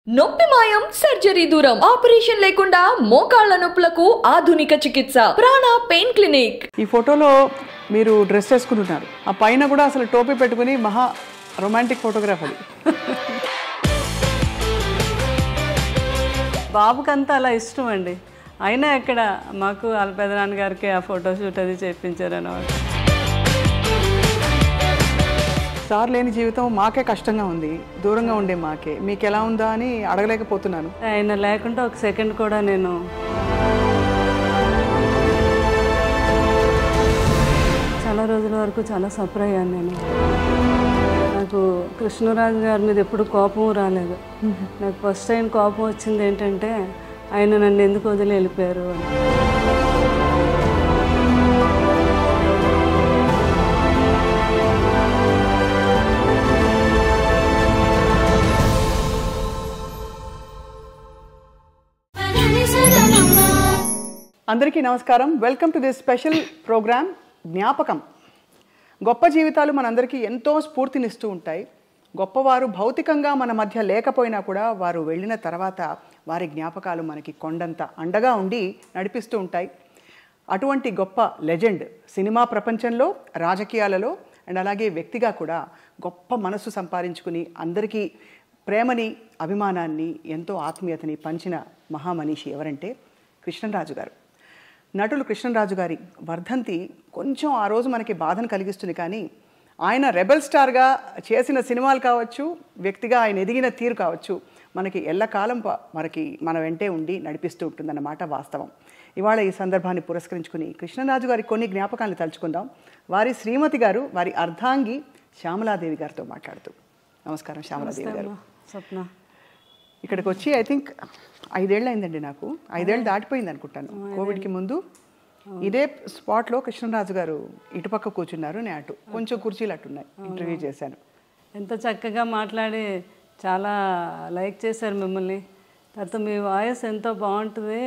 నొప్పి మాయం సర్జరీ దూరం ఆపరేషన్ లేకుండా మోకాళ్ల నొప్పులకు ఆధునిక చికిత్స ప్రాణ పెయిన్ క్లినిక్. ఈ ఫోటోలో మీరు డ్రెస్ వేసుకుంటున్నారు, ఆ పైన కూడా అసలు టోపీ పెట్టుకుని మహా రొమాంటిక్ ఫోటోగ్రాఫ్ అది. బాబుకంతా అలా ఇష్టం అండి. అయినా ఎక్కడ మాకు వాళ్ళ పెదనాన్నగారికి ఆ ఫోటోషూట్ అది చేయించారు అన్నమాట. సార్ లేని జీవితం మాకే కష్టంగా ఉంది, దూరంగా ఉండే మాకే. మీకు ఎలా ఉందా అని అడగలేకపోతున్నాను. ఆయన లేకుండా ఒక సెకండ్ కూడా నేను చాలా రోజుల వరకు చాలా సఫర్ అయ్యాను. నేను నాకు కృష్ణరాజు గారి మీద ఎప్పుడు కోపం రాలేదు. నాకు ఫస్ట్ టైం కోపం వచ్చింది ఏంటంటే ఆయన నన్ను ఎందుకు వదిలి వెళ్ళిపోయారు అని. అందరికీ నమస్కారం. Welcome to this special programme జ్ఞాపకం. గొప్ప జీవితాలు మనందరికీ ఎంతో స్ఫూర్తినిస్తూ ఉంటాయి. గొప్పవారు భౌతికంగా మన మధ్య లేకపోయినా కూడా వారు వెళ్ళిన తర్వాత వారి జ్ఞాపకాలు మనకి కొండంత అండగా ఉండి నడిపిస్తూ ఉంటాయి. అటువంటి గొప్ప లెజెండ్ సినిమా ప్రపంచంలో, రాజకీయాలలో అండ్ అలాగే వ్యక్తిగా కూడా గొప్ప మనసు సంపాదించుకుని అందరికీ ప్రేమని, అభిమానాన్ని, ఎంతో ఆత్మీయతని పంచిన మహామనీషి ఎవరంటే కృష్ణరాజు గారు. నటులు కృష్ణరాజు గారి వర్ధంతి కొంచెం ఆ రోజు మనకి బాధను కలిగిస్తుంది. కానీ ఆయన రెబెల్ స్టార్గా చేసిన సినిమాలు కావచ్చు, వ్యక్తిగా ఆయన ఎదిగిన తీరు కావచ్చు, మనకి ఎల్లకాలం మన వెంటే ఉండి నడిపిస్తూ ఉంటుందన్నమాట వాస్తవం. ఇవాళ ఈ సందర్భాన్ని పురస్కరించుకుని కృష్ణరాజు గారి కొన్ని జ్ఞాపకాలను తలుచుకుందాం. వారి శ్రీమతి గారు, వారి అర్ధాంగి శ్యామలాదేవి గారితో మాట్లాడుతూ. నమస్కారం శ్యామలాదేవి గారు. స్వప్న, ఇక్కడికి వచ్చి ఐ థింక్ 5 ఏళ్ళు అయిందండి. నాకు 5 ఏళ్ళు దాటిపోయింది అనుకుంటాను. కోవిడ్కి ముందు ఇదే స్పాట్లో కృష్ణరాజు గారు ఇటుపక్క కూర్చున్నారు, నేను అటు కొంచెం కుర్చీలు అట్టున్నాయి. ఇంటర్వ్యూ చేశాను. ఎంత చక్కగా మాట్లాడి చాలా లైక్ చేశారు మిమ్మల్ని. తర్వాత మీ వాయిస్ ఎంతో బాగుంటుంది.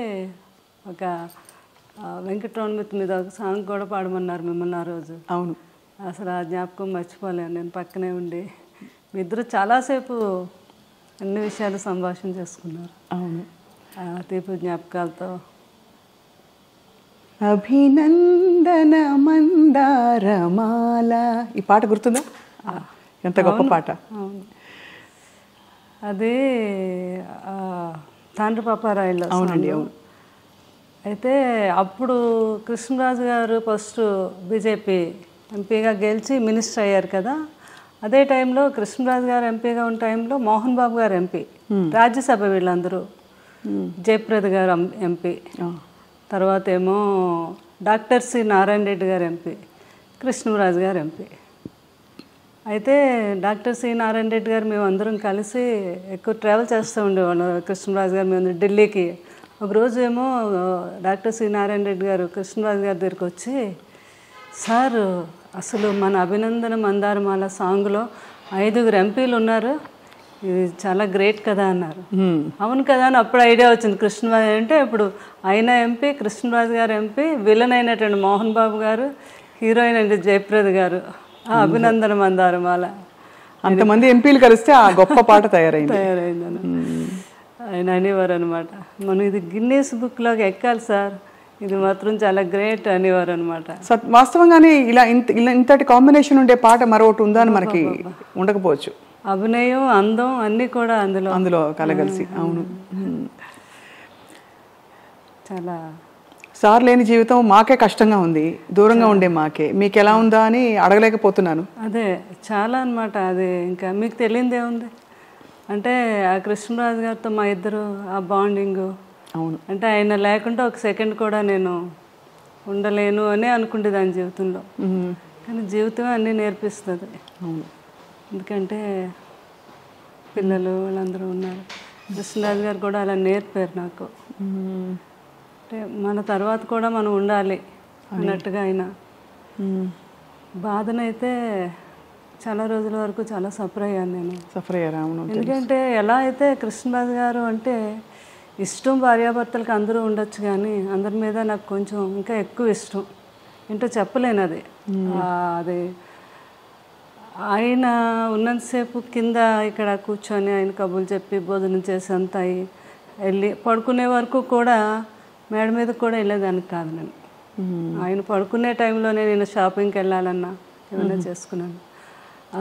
ఒక వెంకటరమణ మీద ఒక సాంగ్ కూడా పాడమన్నారు మిమ్మల్ని ఆ రోజు. అవును, అసలు ఆ జ్ఞాపకం మర్చిపోలేను. నేను పక్కనే ఉండి మీ ఇద్దరు చాలాసేపు అన్ని విషయాలు సంభాషణ చేసుకున్నారు. అవును, తీపి జ్ఞాపకాలతో. అభినందన మందారమాల, ఈ పాట గుర్తుందా? ఎంత గొప్ప పాట. అవును, అది తాండ్ర పాపారాయుల్లో. అవునండి, అవును. అయితే అప్పుడు కృష్ణరాజు గారు ఫస్ట్ బీజేపీ ఎంపీగా గెలిచి మినిస్టర్ అయ్యారు కదా. అదే టైంలో కృష్ణరాజు గారు ఎంపీగా ఉన్న టైంలో మోహన్ బాబు గారు ఎంపీ, రాజ్యసభ వీళ్ళందరూ, జయప్రద గారు ఎంపీ, తర్వాత ఏమో డాక్టర్ సి నారాయణ రెడ్డి గారు ఎంపీ, కృష్ణరాజు గారు ఎంపీ. అయితే డాక్టర్ సి నారాయణ రెడ్డి గారు మేమందరం కలిసి ఎక్కువ ట్రావెల్ చేస్తూ ఉండేవాళ్ళం. కృష్ణరాజు గారు మేము ఢిల్లీకి. ఒకరోజు ఏమో డాక్టర్ సి నారాయణ రెడ్డి గారు కృష్ణరాజు గారి దగ్గరికి వచ్చి, సార్ అసలు మన అభినందన మందారమాల సాంగ్లో 5 ఎంపీలు ఉన్నారు, ఇది చాలా గ్రేట్ కదా అన్నారు. అవును కదా అని అప్పుడు ఐడియా వచ్చింది. కృష్ణరాజు అంటే ఇప్పుడు ఆయన ఎంపీ, కృష్ణరాజు గారు ఎంపీ, విలన్ అయినటువంటి మోహన్ బాబు గారు, హీరోయిన్ అంటే జయప్రద గారు, ఆ అభినందన మందారమాల. అంతమంది ఎంపీలు కలిస్తే ఆ గొప్ప పాట తయారైందని ఆయన అనేవారు అనమాట. మనం ఇది గిన్నీస్ బుక్లోకి ఎక్కాలి సార్, ఇది మాత్రం చాలా గ్రేట్ అనేవారు అనమాట. వాస్తవంగానే ఇలా ఇంతటి కాంబినేషన్ ఉండే పాట మరొకటి ఉందా అని మనకి ఉండకపోవచ్చు. అభినయం, అందం అన్నీ కూడా అందులో కలగలిసి. అవును, చాలా. సార్ లేని జీవితం మాకే కష్టంగా ఉంది, దూరంగా ఉండే మాకే. మీకు ఎలా ఉందా అని అడగలేకపోతున్నాను. అదే చాలా అనమాట. అది ఇంకా మీకు తెలియదే ఉంది అంటే ఆ కృష్ణరాజు గారితో మా ఇద్దరు ఆ బాండింగు. అవును, అంటే ఆయన లేకుండా ఒక సెకండ్ కూడా నేను ఉండలేను అని అనుకుంటే దాని జీవితంలో. కానీ జీవితం అన్నీ నేర్పిస్తుంది. అవును, ఎందుకంటే పిల్లలు వాళ్ళందరూ ఉన్నారు. కృష్ణరాజు గారు కూడా అలా నేర్పారు నాకు. అంటే మన తర్వాత కూడా మనం ఉండాలి అన్నట్టుగా. ఆయన బాధనైతే చాలా రోజుల వరకు చాలా సఫర్ అయ్యాను నేను. సఫర్ అయ్యారా? అవును. ఎందుకంటే ఎలా అయితే కృష్ణరాజు గారు అంటే ఇష్టం భార్యాభర్తలకు అందరూ ఉండొచ్చు, కానీ అందరి మీద నాకు కొంచెం ఇంకా ఎక్కువ ఇష్టం. ఏంటో చెప్పలేను. అది ఆయన ఉన్నంతసేపు కింద ఇక్కడ కూర్చొని ఆయన కబుర్లు చెప్పి భోజనం చేసి అంతా వెళ్ళి పడుకునే వరకు కూడా మేడ మీద కూడా వెళ్ళేదానికి కాదు నేను. ఆయన పడుకునే టైంలోనే నేను షాపింగ్కి వెళ్ళాలన్నా ఏమైనా చేసుకున్నాను.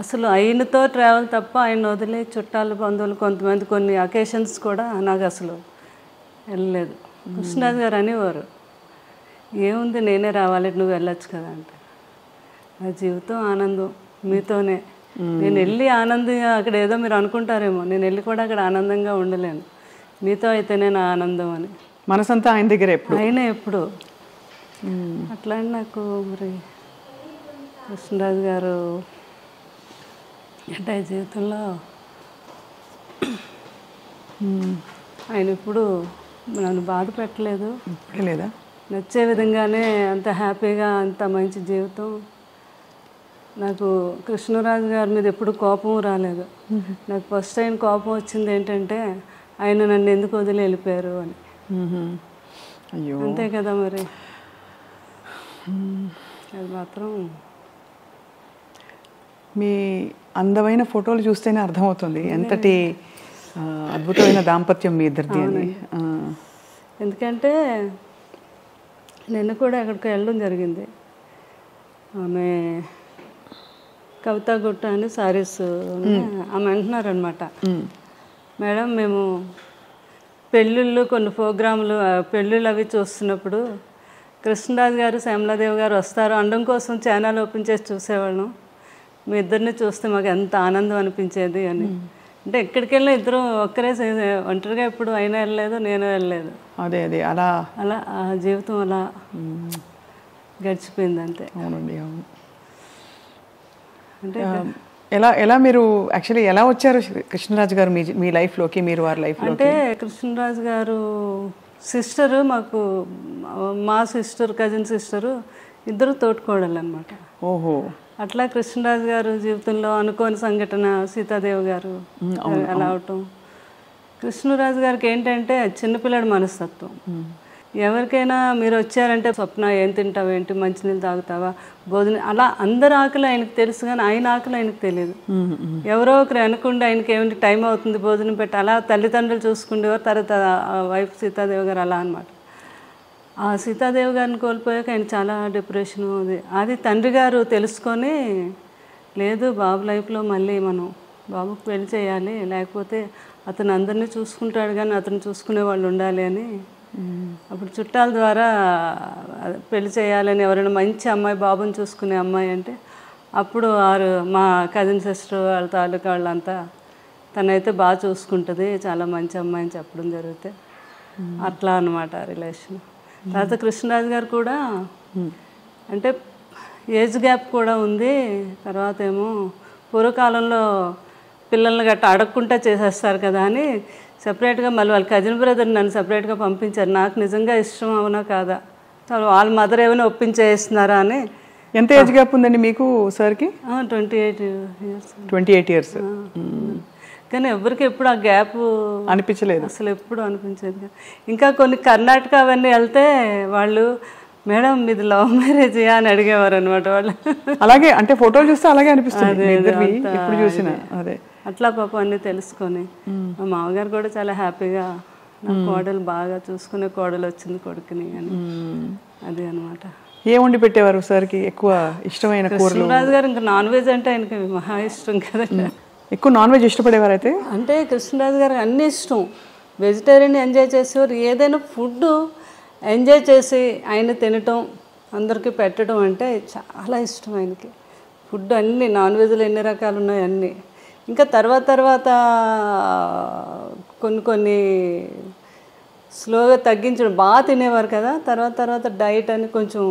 అసలు ఆయనతో ట్రావెల్ తప్ప ఆయన వదిలే చుట్టాలు బంధువులు కొంతమంది కొన్ని అకేషన్స్ కూడా నాకు అసలు వెళ్ళలేదు. కృష్ణరాజు గారు అనేవారు, ఏముంది నేనే రావాలి, నువ్వు వెళ్ళొచ్చు కదా అంటే. నా జీవితం ఆనందం మీతోనే. నేను వెళ్ళి ఆనందంగా అక్కడ ఏదో మీరు అనుకుంటారేమో, నేను వెళ్ళి కూడా అక్కడ ఆనందంగా ఉండలేను, మీతో అయితేనే నా ఆనందం అని. మనసంతా ఆయన దగ్గర ఎప్పుడు, అయినా ఎప్పుడు అట్లా. నాకు మరి కృష్ణరాజు గారు అంటే జీవితంలో ఆయన ఇప్పుడు నన్ను బాధ పెట్టలేదు, లేదా నచ్చే విధంగానే అంత హ్యాపీగా అంత మంచి జీవితం. నాకు కృష్ణరాజు గారి మీద ఎప్పుడు కోపం రాలేదు. నాకు ఫస్ట్ టైం కోపం వచ్చింది ఏంటంటే ఆయన నన్ను ఎందుకు వదిలి వెళ్ళిపోయారు అని. అయ్యో, అంతే కదా మరి. అది మాత్రం మీ అందమైన ఫోటోలు చూస్తేనే అర్థమవుతుంది ఎంతటి అద్భుతమైన దాంపత్యం మీ ఇద్దరిది అని. ఎందుకంటే నిన్న కూడా అక్కడికి వెళ్ళడం జరిగింది. ఆమె కవితా గుట్ట అని సారీస్ ఆమె అంటున్నారు అనమాట, మేడం మేము పెళ్ళిళ్ళు కొన్ని ప్రోగ్రాములు పెళ్ళిళ్ళు అవి చూస్తున్నప్పుడు కృష్ణరాజు గారు శ్యామలాదేవి గారు వస్తారు అనడం కోసం ఛానల్ ఓపెన్ చేసి చూసేవాళ్ళం. మీ ఇద్దరిని చూస్తే మాకు ఎంత ఆనందం అనిపించేది అని. అంటే ఎక్కడికి వెళ్ళినా ఇద్దరు ఒక్కరే, ఒంటరిగా ఎప్పుడు అయినా వెళ్ళలేదు, నేను వెళ్ళలేదు. అదే అదే అలా అలా ఆ జీవితం అలా గడిచిపోయింది అంతే. అవునండి, అవును. అంటే ఎలా ఎలా మీరు యాక్చువల్లీ ఎలా వచ్చారు కృష్ణరాజు గారు మీ లైఫ్లోకి, మీరు వారి లైఫ్లో? అంటే కృష్ణరాజు గారు సిస్టరు, మాకు మా సిస్టర్ కజిన్ సిస్టరు ఇద్దరు తోటికోడళ్ళు అనమాట. ఓహో. అట్లా కృష్ణరాజు గారు జీవితంలో అనుకోని సంఘటన సీతాదేవి గారు అలా అవటం. కృష్ణరాజు గారికి ఏంటంటే చిన్నపిల్లడి మనస్తత్వం. ఎవరికైనా మీరు వచ్చారంటే స్వప్న ఏం తింటావు, ఏంటి మంచినీళ్ళు తాగుతావా, భోజనం, అలా అందరి ఆకలి ఆయనకు తెలుసు కానీ ఆయన ఆకలి ఆయనకు తెలియదు. ఎవరో ఒకరు అనుకుంటే ఆయనకి ఏమిటి టైం అవుతుంది భోజనం పెట్టి అలా తల్లిదండ్రులు చూసుకుండేవారు. తర్వాత వైఫ్ సీతాదేవి గారు అలా అనమాట. ఆ సీతాదేవి గారిని కోల్పోయాక ఆయన చాలా డిప్రెషన్. అది తండ్రి గారు తెలుసుకొని, లేదు బాబు లైఫ్లో మళ్ళీ మనం బాబుకు పెళ్లి చేయాలి, లేకపోతే అతను అందరినీ చూసుకుంటాడు కానీ అతను చూసుకునే వాళ్ళు ఉండాలి అని అప్పుడు చుట్టాల ద్వారా పెళ్లి చేయాలని, ఎవరైనా మంచి అమ్మాయి బాబుని చూసుకునే అమ్మాయి అంటే అప్పుడు మా కజిన్ సిస్టర్ వాళ్ళ తాలూకా వాళ్ళంతా తనైతే బాగా చూసుకుంటుంది, చాలా మంచి అమ్మాయి అని చెప్పడం జరిగితే అట్లా అనమాట రిలేషన్. తర్వాత కృష్ణరాజు గారు కూడా అంటే ఏజ్ గ్యాప్ కూడా ఉంది. తర్వాత ఏమో పూర్వకాలంలో పిల్లల్ని గట్రా అడగకుండా చేసేస్తారు కదా అని సపరేట్గా మళ్ళీ వాళ్ళ కజిన్ బ్రదర్ నన్ను సపరేట్గా పంపించారు. నాకు నిజంగా ఇష్టం అవునా కాదా, వాళ్ళ మదర్ ఏమైనా ఒప్పించేస్తున్నారా అని. ఎంత ఏజ్ గ్యాప్ ఉందండి మీకు సార్కి? 28 years. 28 years. కానీ ఎవరికి ఎప్పుడు ఆ గ్యాప్ అనిపించలేదు, అసలు ఎప్పుడు అనిపించేది. ఇంకా కొన్ని కర్ణాటక అవన్నీ వెళ్తే వాళ్ళు, మేడం మీది లవ్ మ్యారేజ్ అని అడిగేవారు అనమాట వాళ్ళు. అలాగే అంటే ఫోటోలు చూస్తే అలాగే అనిపిస్తుంది ఇప్పుడు చూసిన. అదే అట్లా పాపం అన్నీ తెలుసుకొని మా మామగారు కూడా చాలా హ్యాపీగా నా కోడలు బాగా చూసుకునే కోడలు వచ్చింది కొడుకుని అని. అది అనమాట. ఏం వండి పెట్టేవారు సార్కి ఎక్కువ ఇష్టమైన కూరలు? కృష్ణరాజు గారు ఇంకా నాన్ వెజ్ అంటే ఆయనకి మహా ఇష్టం కదండి. ఎక్కువ నాన్ వెజ్ ఇష్టపడేవారు అయితే? అంటే కృష్ణరాజు గారికి అన్నీ ఇష్టం. వెజిటేరియన్ ఎంజాయ్ చేసేవారు. ఏదైనా ఫుడ్ ఎంజాయ్ చేసి ఆయన తినటం, అందరికీ పెట్టడం అంటే చాలా ఇష్టం ఆయనకి. ఫుడ్ అన్నీ నాన్ వెజ్లో ఎన్ని రకాలు ఉన్నాయి అన్నీ. ఇంకా తర్వాత కొన్ని స్లోగా తగ్గించడం, బాగా తినేవారు కదా. తర్వాత డైట్ అని కొంచెం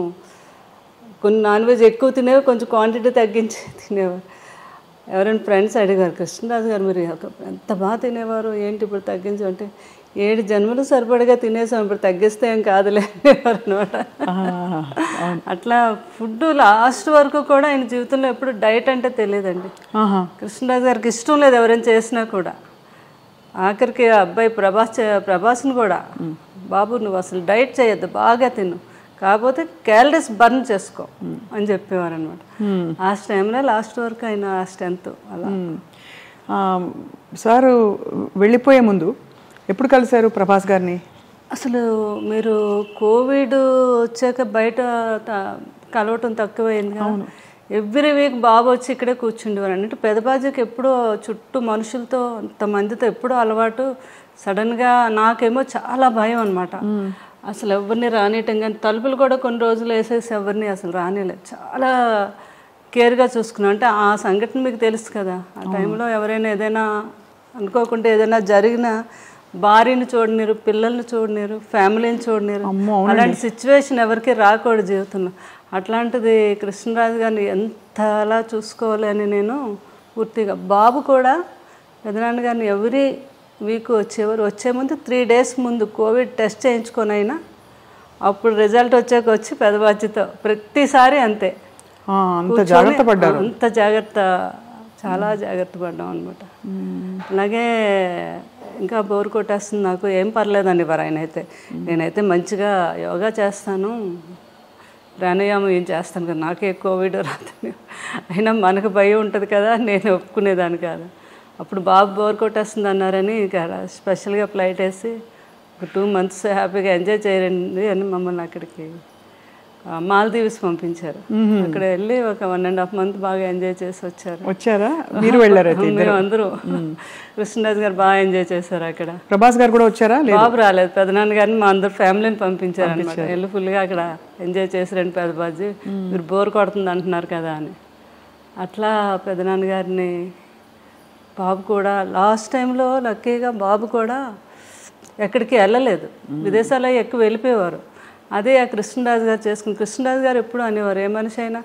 కొన్ని నాన్ వెజ్ ఎక్కువ తినేవి, కొంచెం క్వాంటిటీ తగ్గించి తినేవారు. ఎవరైనా ఫ్రెండ్స్ అడిగారు, కృష్ణరాజు గారు మీరు ఎంత బాగా తినేవారు, ఏంటి ఇప్పుడు తగ్గించు అంటే, 7 జన్మలు సరిపడగా తినేసాం, ఇప్పుడు తగ్గిస్తే ఏం కాదులే అనేవారు అనమాట. అట్లా ఫుడ్ లాస్ట్ వరకు కూడా ఆయన జీవితంలో ఎప్పుడు డైట్ అంటే తెలియదండి. కృష్ణరాజు గారికి ఇష్టం లేదు ఎవరైనా చేసినా కూడా. ఆఖరికి అబ్బాయి ప్రభాస్ని కూడా, బాబు నువ్వు అసలు డైట్ చేయొద్దు, బాగా తిను, కాకపోతే క్యాలరీస్ బర్న్ చేసుకో అని చెప్పేవారు అనమాట. ఆ టైంలో లాస్ట్ వరకు అయిన ఆ స్ట్రెంత్ అలా. సార్ వెళ్ళిపోయే ముందు ఎప్పుడు కలిశారు ప్రభాస్ గారిని? అసలు మీరు కోవిడ్ వచ్చాక బయట కలవటం తక్కువైంది. ఎవ్రీ వీక్ బాబు వచ్చి ఇక్కడే కూర్చుండేవారు. అంటే పెదబాజీకి ఎప్పుడూ చుట్టూ మనుషులతో అంతమందితో ఎప్పుడూ అలవాటు. సడన్గా నాకేమో చాలా భయం అనమాట. అసలు ఎవరిని రానియటం కానీ తలుపులు కూడా కొన్ని రోజులు వేసేసి ఎవరిని అసలు రానియలేదు. చాలా కేర్గా చూసుకున్నాను. అంటే ఆ సంఘటన మీకు తెలుసు కదా, ఆ టైంలో ఎవరైనా ఏదైనా అనుకోకుండా ఏదైనా జరిగినా భార్యని చూడలేరు, పిల్లల్ని చూడలేరు, ఫ్యామిలీని చూడలేరు. అలాంటి సిచ్యువేషన్ ఎవరికి రాకూడదు జీవితంలో. అట్లాంటిది కృష్ణరాజు గారిని ఎంతలా చూసుకోవాలి అని నేను పూర్తిగా. బాబు కూడా పెదనాన్న గారిని ఎవ్రీ వీక్ వచ్చేవారు. వచ్చే ముందు 3 days ముందు కోవిడ్ టెస్ట్ చేయించుకొని అయినా అప్పుడు రిజల్ట్ వచ్చాక వచ్చి పెదబాధ్యతో ప్రతిసారి అంతే. అంత జాగ్రత్త పడ్డారు. అంత జాగ్రత్త, చాలా జాగ్రత్త పడ్డాం అనమాట. అలాగే ఇంకా బోర్ కొట్టేస్తుంది నాకు, ఏం పర్లేదండి వారు ఆయన అయితే. నేనైతే మంచిగా యోగా చేస్తాను, ప్రాణాయామం ఏం చేస్తాను కదా, నాకే కోవిడ్ రాదని. అయినా మనకు భయం ఉంటుంది కదా, నేను ఒప్పుకునేదాన్ని కాదు. అప్పుడు బాబు బోర్ కొట్టేస్తుంది అన్నారని ఇక స్పెషల్గా ఫ్లైట్ వేసి ఒక 2 months హ్యాపీగా ఎంజాయ్ చేయండి అని మమ్మల్ని అక్కడికి మాల్దీవ్స్ పంపించారు. అక్కడ వెళ్ళి ఒక 1.5 months బాగా ఎంజాయ్ చేసి వచ్చారా? మీరు వెళ్ళారు? మేము అందరూ. కృష్ణరాజు గారు బాగా ఎంజాయ్ చేశారు అక్కడ. ప్రభాస్ గారు కూడా వచ్చారా? బాబు రాలేదు, పెదనాన్న గారిని మా అందరు ఫ్యామిలీని పంపించారు అనమాట. వెళ్ళి ఫుల్గా అక్కడ ఎంజాయ్ చేసారండి పెదబాజీ. మీరు బోర్ కొడుతుంది అంటున్నారు కదా అని. అట్లా పెదనాన్న గారిని బాబు కూడా లాస్ట్ టైంలో లక్కీగా బాబు కూడా ఎక్కడికి వెళ్ళలేదు, విదేశాల్లో ఎక్కువ వెళ్ళిపోయేవారు. అదే ఆ కృష్ణరాజు గారు చేసుకుని. కృష్ణరాజు గారు ఎప్పుడు అనేవారు, ఏ మనిషి అయినా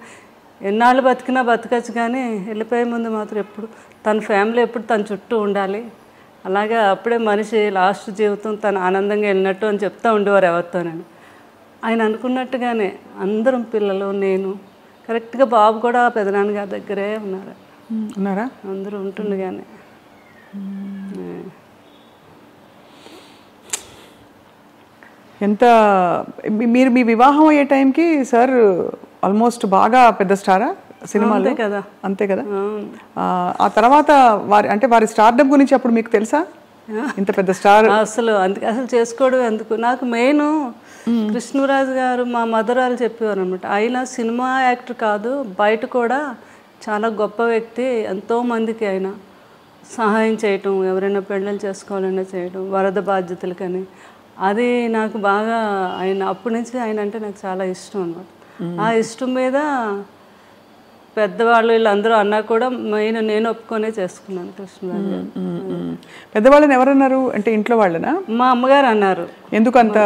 ఎన్నాళ్ళు బతికినా బతకచ్చు కానీ వెళ్ళిపోయే ముందు మాత్రం ఎప్పుడు తన ఫ్యామిలీ ఎప్పుడు తన చుట్టూ ఉండాలి. అలాగే అప్పుడే మనిషి లాస్ట్ జీవితం తను ఆనందంగా వెళ్ళినట్టు అని చెప్తూ ఉండేవారు ఎవరితోనని. ఆయన అనుకున్నట్టుగానే అందరం పిల్లలు, నేను కరెక్ట్గా బాబు కూడా పెదనాన్న గారి దగ్గరే ఉన్నారా? అందరూ ఉంటుండగానే. ఎంత మీరు మీ వివాహం అయ్యే టైంకి సార్ ఆల్మోస్ట్ బాగా పెద్ద స్టారా సినిమాలో కదా? అంతే కదా. ఆ తర్వాత వారి స్టార్డమ్ గురించి అప్పుడు మీకు తెలుసా? ఇంత పెద్ద స్టార్ అసలు చేసుకోవడం ఎందుకు. నాకు మెయిన్ కృష్ణరాజు గారు మా మదరాలు చెప్పేవారు అనమాట. ఆయన సినిమా యాక్టర్ కాదు, బయట కూడా చాలా గొప్ప వ్యక్తి. ఎంతోమందికి ఆయన సహాయం చేయటం, ఎవరైనా పెళ్ళిళ్ళు చేసుకోవాలన్నా చేయటం, వరద బాధ్యతలకని. అది నాకు బాగా ఆయన అప్పటి నుంచి ఆయన అంటే నాకు చాలా ఇష్టం అనమాట. ఆ ఇష్టం మీద పెద్దవాళ్ళు వీళ్ళందరూ అన్నా కూడా మెయిన్ నేను ఒప్పుకొనే చేసుకున్నాను కృష్ణరాజు గారు. పెద్దవాళ్ళని ఎవరన్నారు అంటే ఇంట్లో వాళ్ళనా? మా అమ్మగారు అన్నారు. ఎందుకంత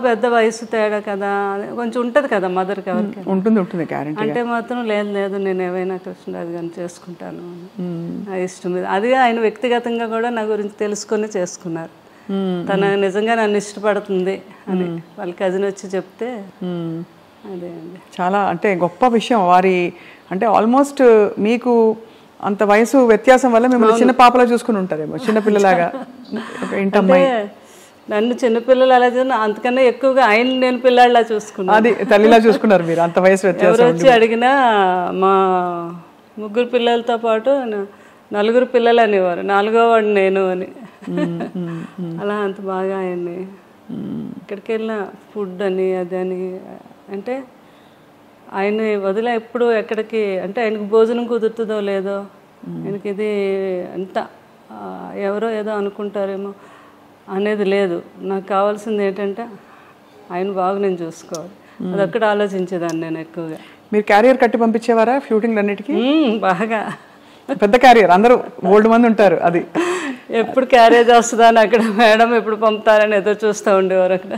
పెద్ద వయసు తేడా కదా, కొంచెం ఉంటుంది కదా మదర్కి, ఎవరికి ఉంటుంది గ్యారెంటీ అంటే మాత్రం లేదు నేను ఏమైనా కృష్ణరాజు గారిని చేసుకుంటాను ఆ ఇష్టం మీద. అది ఆయన వ్యక్తిగతంగా కూడా నా గురించి తెలుసుకొని చేసుకున్నారు. తన నిజంగా నన్ను ఇష్టపడుతుంది అని వాళ్ళ కజిన్ వచ్చి చెప్తే అదే అండి చాలా అంటే గొప్ప విషయం. వారి అంటే ఆల్మోస్ట్ మీకు అంత వయసు వ్యత్యాసం వల్ల మిమ్మల్ని చిన్న పాపలా చూసుకుని ఉంటారేమో, చిన్నపిల్లలాగా. నన్ను చిన్నపిల్లలు అలా అంతకన్నా ఎక్కువగా ఆయన నేను పిల్లాడిలా చూసుకున్నాను. అది తల్లిలా చూసుకున్నారు మీరు, అంత వయసు వ్యత్యాసం. ఎవరు వచ్చి అడిగినా మా 3 పిల్లలతో పాటు 4 పిల్లలు అనేవారు, 4వ వాడు నేను అని. అలా అంత బాగా ఆయన్ని ఇక్కడికి వెళ్ళిన ఫుడ్ అని అదని అంటే ఆయన వదిలే ఎప్పుడు ఎక్కడికి అంటే ఆయనకు భోజనం కుదురుతుందో లేదో, ఆయనకి ఇది అంత ఎవరో ఏదో అనుకుంటారేమో అనేది లేదు. నాకు కావాల్సింది ఏంటంటే ఆయన బాగా నేను చూసుకోవాలి, అదొక్కటి ఆలోచించేదాన్ని నేను ఎక్కువగా. మీరు క్యారియర్ కట్టి పంపించేవారా షూటింగ్ అన్నిటికీ? బాగా పెద్ద క్యారియర్, అందరూ ఓల్డ్ మంది ఉంటారు. అది ఎప్పుడు క్యారేజ్ వస్తుందా అని అక్కడ మేడం ఎప్పుడు పంపుతారని ఏదో చూస్తూ ఉండేవారు అక్కడ.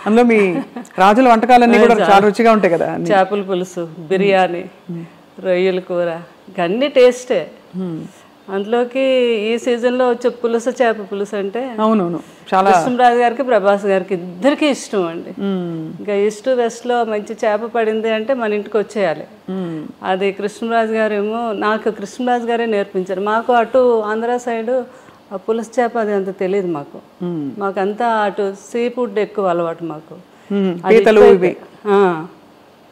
అందులో మీ రాజుల వంటకాలన్నీ కూడా చాలా రుచిగా ఉంటాయి కదా. చేపల పులుసు, బిర్యానీ, రొయ్యల కూర, అన్ని టేస్టే. అందులోకి ఈ సీజన్లో వచ్చే పులుసు, చేప పులుసు అంటే అవునవును చాలా కృష్ణరాజు గారికి ప్రభాస్ గారికి ఇద్దరికి ఇష్టం అండి. ఇంకా ఈస్ట్ వెస్ట్లో మంచి చేప పడింది అంటే మన ఇంటికి వచ్చేయాలి. అది కృష్ణరాజు గారు ఏమో నాకు కృష్ణరాజు గారే నేర్పించారు. మాకు అటు ఆంధ్ర సైడు ఆ పులుసు చేప అది అంత తెలియదు మాకంతా అటు సీ ఫుడ్ ఎక్కువ అలవాటు మాకు.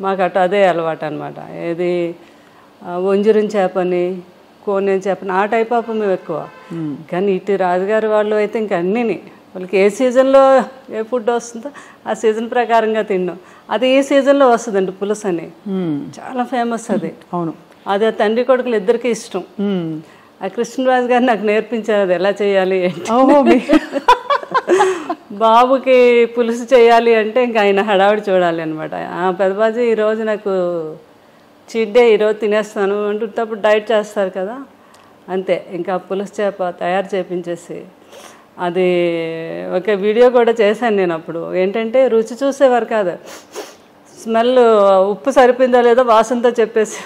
మాకు అటు అదే అలవాటు అనమాట. ఏది వంజరం చేపని, కోనేం చేపని, ఆ టైప్ ఆఫ్ మేము ఎక్కువ. కానీ ఇటు రాజుగారి వాళ్ళు అయితే ఇంక అన్నీ వాళ్ళకి ఏ సీజన్లో ఏ ఫుడ్ వస్తుందో ఆ సీజన్ ప్రకారంగా తిన్నాం. అది ఈ సీజన్లో వస్తుందండి పులుసు అని, చాలా ఫేమస్ అది. అవును, అది ఆ తండ్రి కొడుకులు ఇద్దరికి ఇష్టం. ఆ కృష్ణరాజు గారు నాకు నేర్పించారు అది ఎలా చేయాలి ఏంటి. బాబుకి పులుసు చేయాలి అంటే ఇంకా ఆయన హడావిడి చూడాలి అనమాట. పెద్దబాజీ ఈరోజు నాకు చీట్ డే, ఈరోజు తినేస్తాను అంటున్నప్పుడు డైట్ చేస్తారు కదా, అంతే. ఇంకా పులుసు చేప తయారు చేపించేసి అది ఒక వీడియో కూడా చేశాను నేను. అప్పుడు ఏంటంటే రుచి చూసేవారు కాదు, స్మెల్ ఉప్పు సరిపోయిందా లేదో వాసనతో చెప్పేసి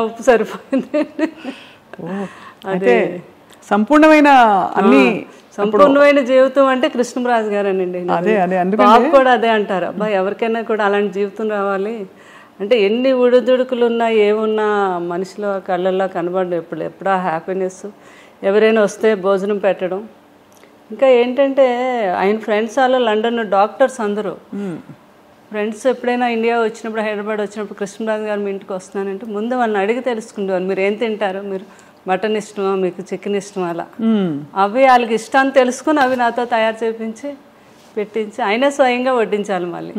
ఉప్పు సరిపోయింది. అదే సంపూర్ణమైన అన్ని సంపూర్ణమైన జీవితం అంటే కృష్ణరాజు గారేనండి. బాబు కూడా అదే అంటారు, అబ్బా ఎవరికైనా కూడా అలాంటి జీవితం రావాలి అంటే ఎన్ని ఉడుదుడుకులు ఉన్నా ఏమున్నా మనిషిలో కళ్ళల్లో కనబడడం ఎప్పుడో హ్యాపీనెస్. ఎవరైనా వస్తే భోజనం పెట్టడం. ఇంకా ఏంటంటే ఆయన ఫ్రెండ్స్ వాళ్ళు లండన్ డాక్టర్స్ అందరూ ఫ్రెండ్స్ ఎప్పుడైనా ఇండియా వచ్చినప్పుడు, హైదరాబాద్ వచ్చినప్పుడు కృష్ణరాజు గారు మీ ఇంటికి వస్తున్నానంటే ముందు వాళ్ళని అడిగి తెలుసుకుంటేవాళ్ళు, మీరు ఏం తింటారు, మీరు మటన్ ఇష్టమా, మీకు చికెన్ ఇష్టమా, అలా అవి వాళ్ళకి ఇష్టాన్ని తెలుసుకుని అవి నాతో తయారు చేయించి పెట్టించి ఆయనే స్వయంగా వడ్డించాలి. మళ్ళీ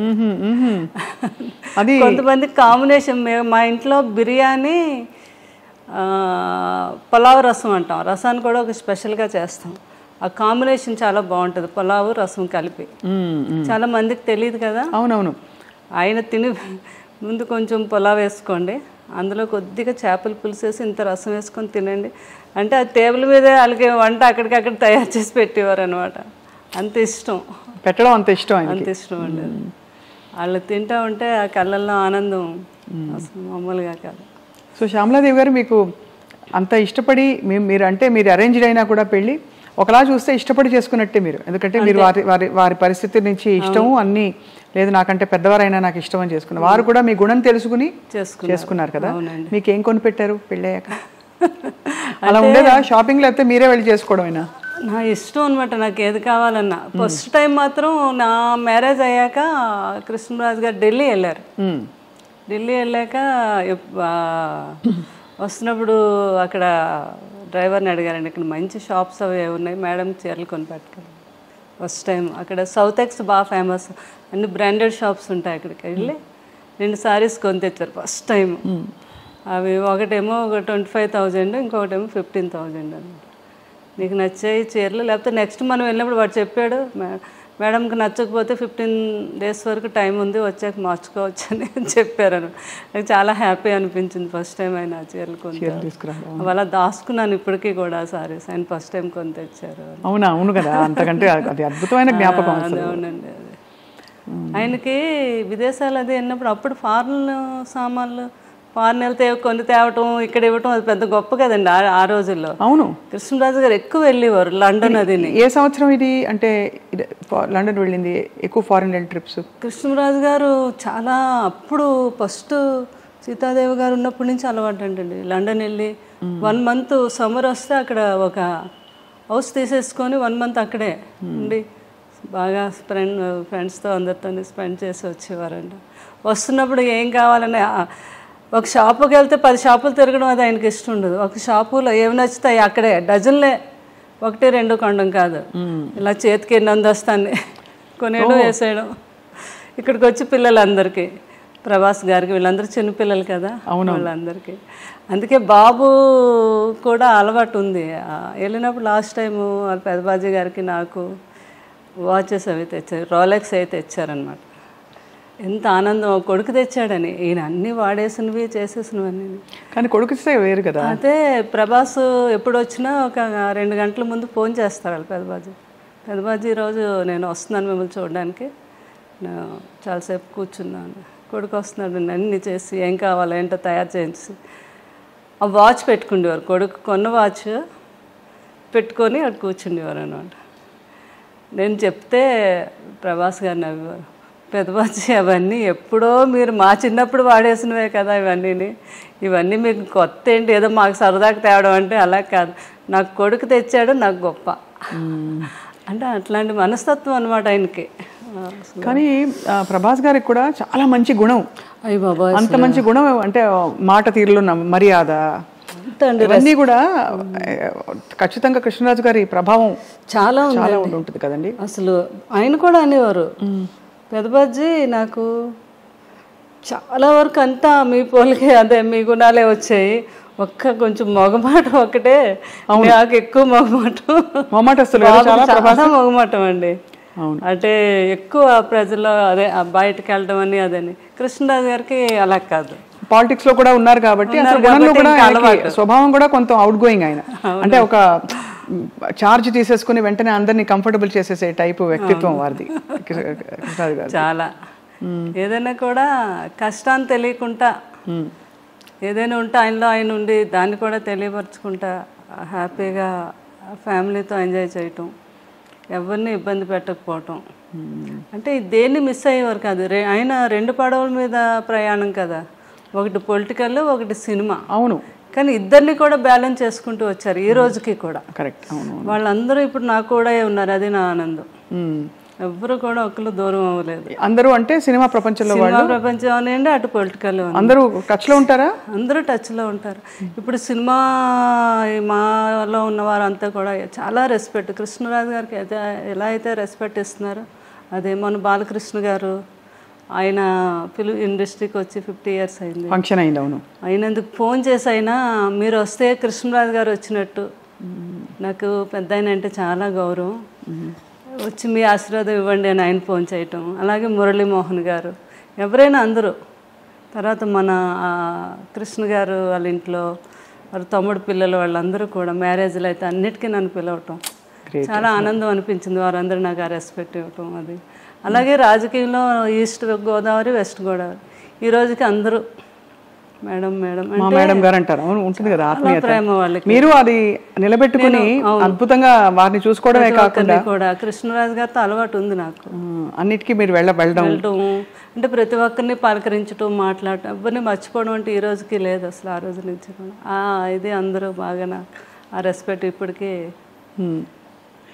కొంతమంది కాంబినేషన్, మా ఇంట్లో బిర్యానీ పులావ్ రసం అంటాం, రసాన్ని కూడా ఒక స్పెషల్గా చేస్తాం. ఆ కాంబినేషన్ చాలా బాగుంటుంది, పులావు రసం కలిపి. చాలా మందికి తెలియదు కదా. అవునవును. ఆయన తిని ముందు కొంచెం పులావ్ వేసుకోండి, అందులో కొద్దిగా చేపల పులుసు వేసి ఇంత రసం వేసుకొని తినండి అంటే ఆ టేబుల్ మీదే వాళ్ళకి వంట అక్కడికక్కడ తయారు చేసి పెట్టేవారు అనమాట. అంత ఇష్టం పెట్టడం, అంత ఇష్టం, అంత ఇష్టం అండి. వాళ్ళు తింటూ ఉంటే ఆ కళ్ళల్లో ఆనందం అసలు మామూలుగా కాదు. సో శ్యామలాదేవి గారు, మీకు అంత ఇష్టపడి మీరు అంటే మీరు అరేంజ్డ్ అయినా కూడా పెళ్ళి ఒకలా చూస్తే ఇష్టపడి చేసుకున్నట్టే మీరు, ఎందుకంటే మీరు వారి పరిస్థితి నుంచి ఇష్టము అన్నీ లేదు, నాకంటే పెద్దవారైనా నాకు ఇష్టం అని చేసుకున్నారు. వారు కూడా మీ గుణం తెలుసుకుని చేసుకున్నారు కదా. మీకు ఏం కొని పెట్టారు పెళ్ళయ్యాక? అలా ఉండేదా షాపింగ్, లేకపోతే మీరే వెళ్ళి చేసుకోవడమేనా? నా ఇష్టం అనమాట, నాకు ఏది కావాలన్నా. ఫస్ట్ టైం మాత్రం నా మ్యారేజ్ అయ్యాక కృష్ణరాజు గారు ఢిల్లీ వెళ్ళారు. ఢిల్లీ వెళ్ళాక వస్తున్నప్పుడు అక్కడ డ్రైవర్ని అడిగారండి, ఇక్కడ మంచి షాప్స్ అవి ఉన్నాయి, మేడం చీరలు కొని పెట్టుకోవాలి. ఫస్ట్ టైం అక్కడ సౌత్ ఎక్స్ బాగా ఫేమస్, అన్ని బ్రాండెడ్ షాప్స్ ఉంటాయి. అక్కడికి వెళ్ళి 2 సారీస్ కొని తెచ్చారు ఫస్ట్ టైం. అవి ఒకటేమో 25,000, ఇంకొకటేమో 15,000 అనమాట. నీకు నచ్చాయి చీరలు, లేకపోతే నెక్స్ట్ మనం వెళ్ళినప్పుడు వాడు చెప్పాడు, మేడంకి నచ్చకపోతే 15 days వరకు టైం ఉంది, వచ్చాక మార్చుకోవచ్చు అని చెప్పారు. నాకు చాలా హ్యాపీ అనిపించింది ఫస్ట్ టైం ఆయన చీరలు కొని తీసుకురావడం. అలా దాచుకున్నాను ఇప్పటికీ కూడా సారీస్, ఆయన ఫస్ట్ టైం కొని తెచ్చారు. అవునా? అవును కదా, అంతకంటే అది అద్భుతమైన జ్ఞాపకం. అవునండి. అది ఆయనకి విదేశాలు అది వెళ్ళినప్పుడు అప్పుడు ఫారెన్ సామాన్లు, ఫారెన్ వెళ్తే కొన్ని తేవటం, ఇక్కడ ఇవ్వటం, అది పెద్ద గొప్ప కదండి ఆ రోజుల్లో. అవును, కృష్ణరాజు గారు ఎక్కువ వెళ్ళేవారు లండన్. అది ఏ సంవత్సరం ఇది అంటే లండన్ వెళ్ళింది ఎక్కువ ఫారెన్ ట్రిప్స్? కృష్ణరాజు గారు చాలా అప్పుడు ఫస్ట్ సీతాదేవి గారు ఉన్నప్పటి నుంచి అలవాటు అంటండి. లండన్ వెళ్ళి 1 month సమ్మర్ వస్తే అక్కడ ఒక హౌస్ తీసేసుకొని 1 month అక్కడే ఉండి బాగా ఫ్రెండ్స్తో అందరితో స్పెండ్ చేసి వచ్చేవారంట. వస్తున్నప్పుడు ఏం కావాలని ఒక షాపుకి వెళ్తే 10 షాపులు తిరగడం అది ఆయనకి ఇష్టం ఉండదు. ఒక షాపులో ఏమి నచ్చుతాయి అక్కడే డజన్లే, 1-2 కొనడం కాదు, ఇలా చేతికి ఎన్ని అందొస్తాన్ని కొనేయడం వేసేయడం. ఇక్కడికి వచ్చి పిల్లలందరికీ, ప్రభాస్ గారికి, వీళ్ళందరూ చిన్నపిల్లలు కదా వాళ్ళందరికీ. అందుకే బాబు కూడా అలవాటు ఉంది. వెళ్ళినప్పుడు లాస్ట్ టైము వాళ్ళ పెద్దబాజీ గారికి నాకు వాచెస్ అవి తెచ్చారు, రోలెక్స్ అయితే తెచ్చారనమాట. ఎంత ఆనందం, కొడుకు తెచ్చాడని. ఈయన అన్నీ వాడేసినవి చేసేసినవన్నీ. కానీ కొడుకు వేరు కదా. అదే ప్రభాస్ ఎప్పుడు వచ్చినా ఒక 2 గంటల ముందు ఫోన్ చేస్తారు వాళ్ళు పెద్దబాజీ ఈరోజు నేను వస్తున్నాను మిమ్మల్ని చూడడానికి, చాలాసేపు కూర్చున్నాను, కొడుకు వస్తున్నాడు, అన్నీ చేసి ఏం కావాలో ఏంటో తయారు చేసి ఆ వాచ్ పెట్టుకుండేవారు. కొడుకు కొన్న వాచ్ పెట్టుకొని అక్కడ కూర్చుండేవారు అనమాట. నేను చెప్తే ప్రభాస్ గారు నవ్వేవారు, పెద్దబాజీ అవన్నీ ఎప్పుడో మీరు మా చిన్నప్పుడు వాడేసినవే కదా ఇవన్నీ మీకు కొత్త ఏంటి, ఏదో మాకు సరదాగా తేవడం అంటే అలా కాదు, నాకు కొడుకు తెచ్చాడు నాకు గొప్ప అంటే అట్లాంటి మనస్తత్వం అనమాట ఆయనకి. కానీ ప్రభాస్ గారికి కూడా చాలా మంచి గుణం. అయ్యి బాబా, అంత మంచి గుణం అంటే మాట తీరులో మర్యాద ఇవన్నీ కూడా ఖచ్చితంగా కృష్ణరాజు గారి ప్రభావం చాలా ఉంటుంది కదండి. అసలు ఆయన కూడా అనేవారు, పెదబాజీ నాకు చాలా వరకు అంతా మీ పోలికే, అదే మీ గుణాలే వచ్చాయి, ఒక్క కొంచెం మొగమాటం ఒకటే నాకు ఎక్కువ మొగమాటం మొగమాటం అండి. అంటే ఎక్కువ ప్రజల్లో అదే బయటకు వెళ్ళడం అని అదని. కృష్ణరాజు గారికి అలా కాదు, పాలిటిక్స్ లో కూడా ఉన్నారు కాబట్టి స్వభావం కూడా కొంత అవుట్ గోయింగ్ ఆయన. అంటే ఒక చార్జ్ తీసేసుకుని వెంటనే అందరినీ కంఫర్టబుల్ చేసేసే టైపు వ్యక్తిత్వం వారిది కృష్ణరాజు గారు. చాలా ఏదైనా కూడా కష్టాన్ని తెలియకుండా ఏదైనా ఉంటే ఆయనలో ఆయన ఉండి దాన్ని కూడా తెలియపరచుకుంటా హ్యాపీగా ఫ్యామిలీతో ఎంజాయ్ చేయటం, ఎవరిని ఇబ్బంది పెట్టకపోవటం. అంటే దేన్ని మిస్ అయ్యేవారు కాదు. ఆయన 2 పడవల మీద ప్రయాణం కదా, ఒకటి పొలిటికల్, ఒకటి సినిమా. అవును, కానీ ఇద్దరిని కూడా బ్యాలెన్స్ చేసుకుంటూ వచ్చారు ఈ రోజుకి కూడా. కరెక్ట్. అవును, వాళ్ళందరూ ఇప్పుడు నాకు కూడా ఉన్నారు, అది నా ఆనందం. ఎవ్వరు కూడా ఒకరు దూరం అవ్వలేదు. అందరూ అంటే సినిమా ప్రపంచంలో ప్రపంచం అనండి, అటు పొలిటికల్ అందరూ టచ్ లో ఉంటారా? అందరూ టచ్ లో ఉంటారు. ఇప్పుడు సినిమా మాలో ఉన్నవారు అంతా కూడా చాలా రెస్పెక్ట్. కృష్ణరాజు గారికి అయితే ఎలా అయితే రెస్పెక్ట్ ఇస్తున్నారు, అదే మన బాలకృష్ణ గారు, ఆయన ఫిల్మ్ ఇండస్ట్రీకి వచ్చి 50 years అయింది, ఫంక్షన్ అయింది. అవును, అయినందుకు ఫోన్ చేసి అయినా మీరు వస్తే కృష్ణరాజు గారు వచ్చినట్టు, నాకు పెద్ద ఆయన అంటే చాలా గౌరవం, వచ్చి మీ ఆశీర్వాదం ఇవ్వండి అని ఆయన ఫోన్ చేయటం. అలాగే మురళీమోహన్ గారు, ఎవరైనా అందరూ. తర్వాత మన కృష్ణ గారు వాళ్ళ ఇంట్లో వాళ్ళ తమ్ముడు పిల్లలు వాళ్ళందరూ కూడా మ్యారేజ్లు అయితే అన్నిటికీ నన్ను పిలవటం చాలా ఆనందం అనిపించింది. వారందరూ నాకు ఆ రెస్పెక్ట్ ఇవ్వటం అది. అలాగే రాజకీయంలో ఈస్ట్ గోదావరి, వెస్ట్ గోదావరి, ఈ రోజుకి అందరూ మేడం మేడం మా మేడం గారు అంటారు. అవును, ఉంటుంది కదా ఆత్మీయత, ప్రేమ వాళ్ళకి. మీరు అది నిలబెట్టుకుని అద్భుతంగా వారిని చూసుకోవడమే కాకుండా కూడా కృష్ణరాజు గారితో అలవాటు ఉంది నాకు. అన్నిటికీ మీరు వెళ్ళడం అంటే ప్రతి ఒక్కరిని పలకరించడం, మాట్లాడటం, ఎవరిని మర్చిపోవడం అంటే ఈ రోజుకి లేదు అసలు. ఆ రోజు నుంచి కూడా ఇది అందరూ బాగా నాకు ఆ రెస్పెక్ట్ ఇప్పటికీ.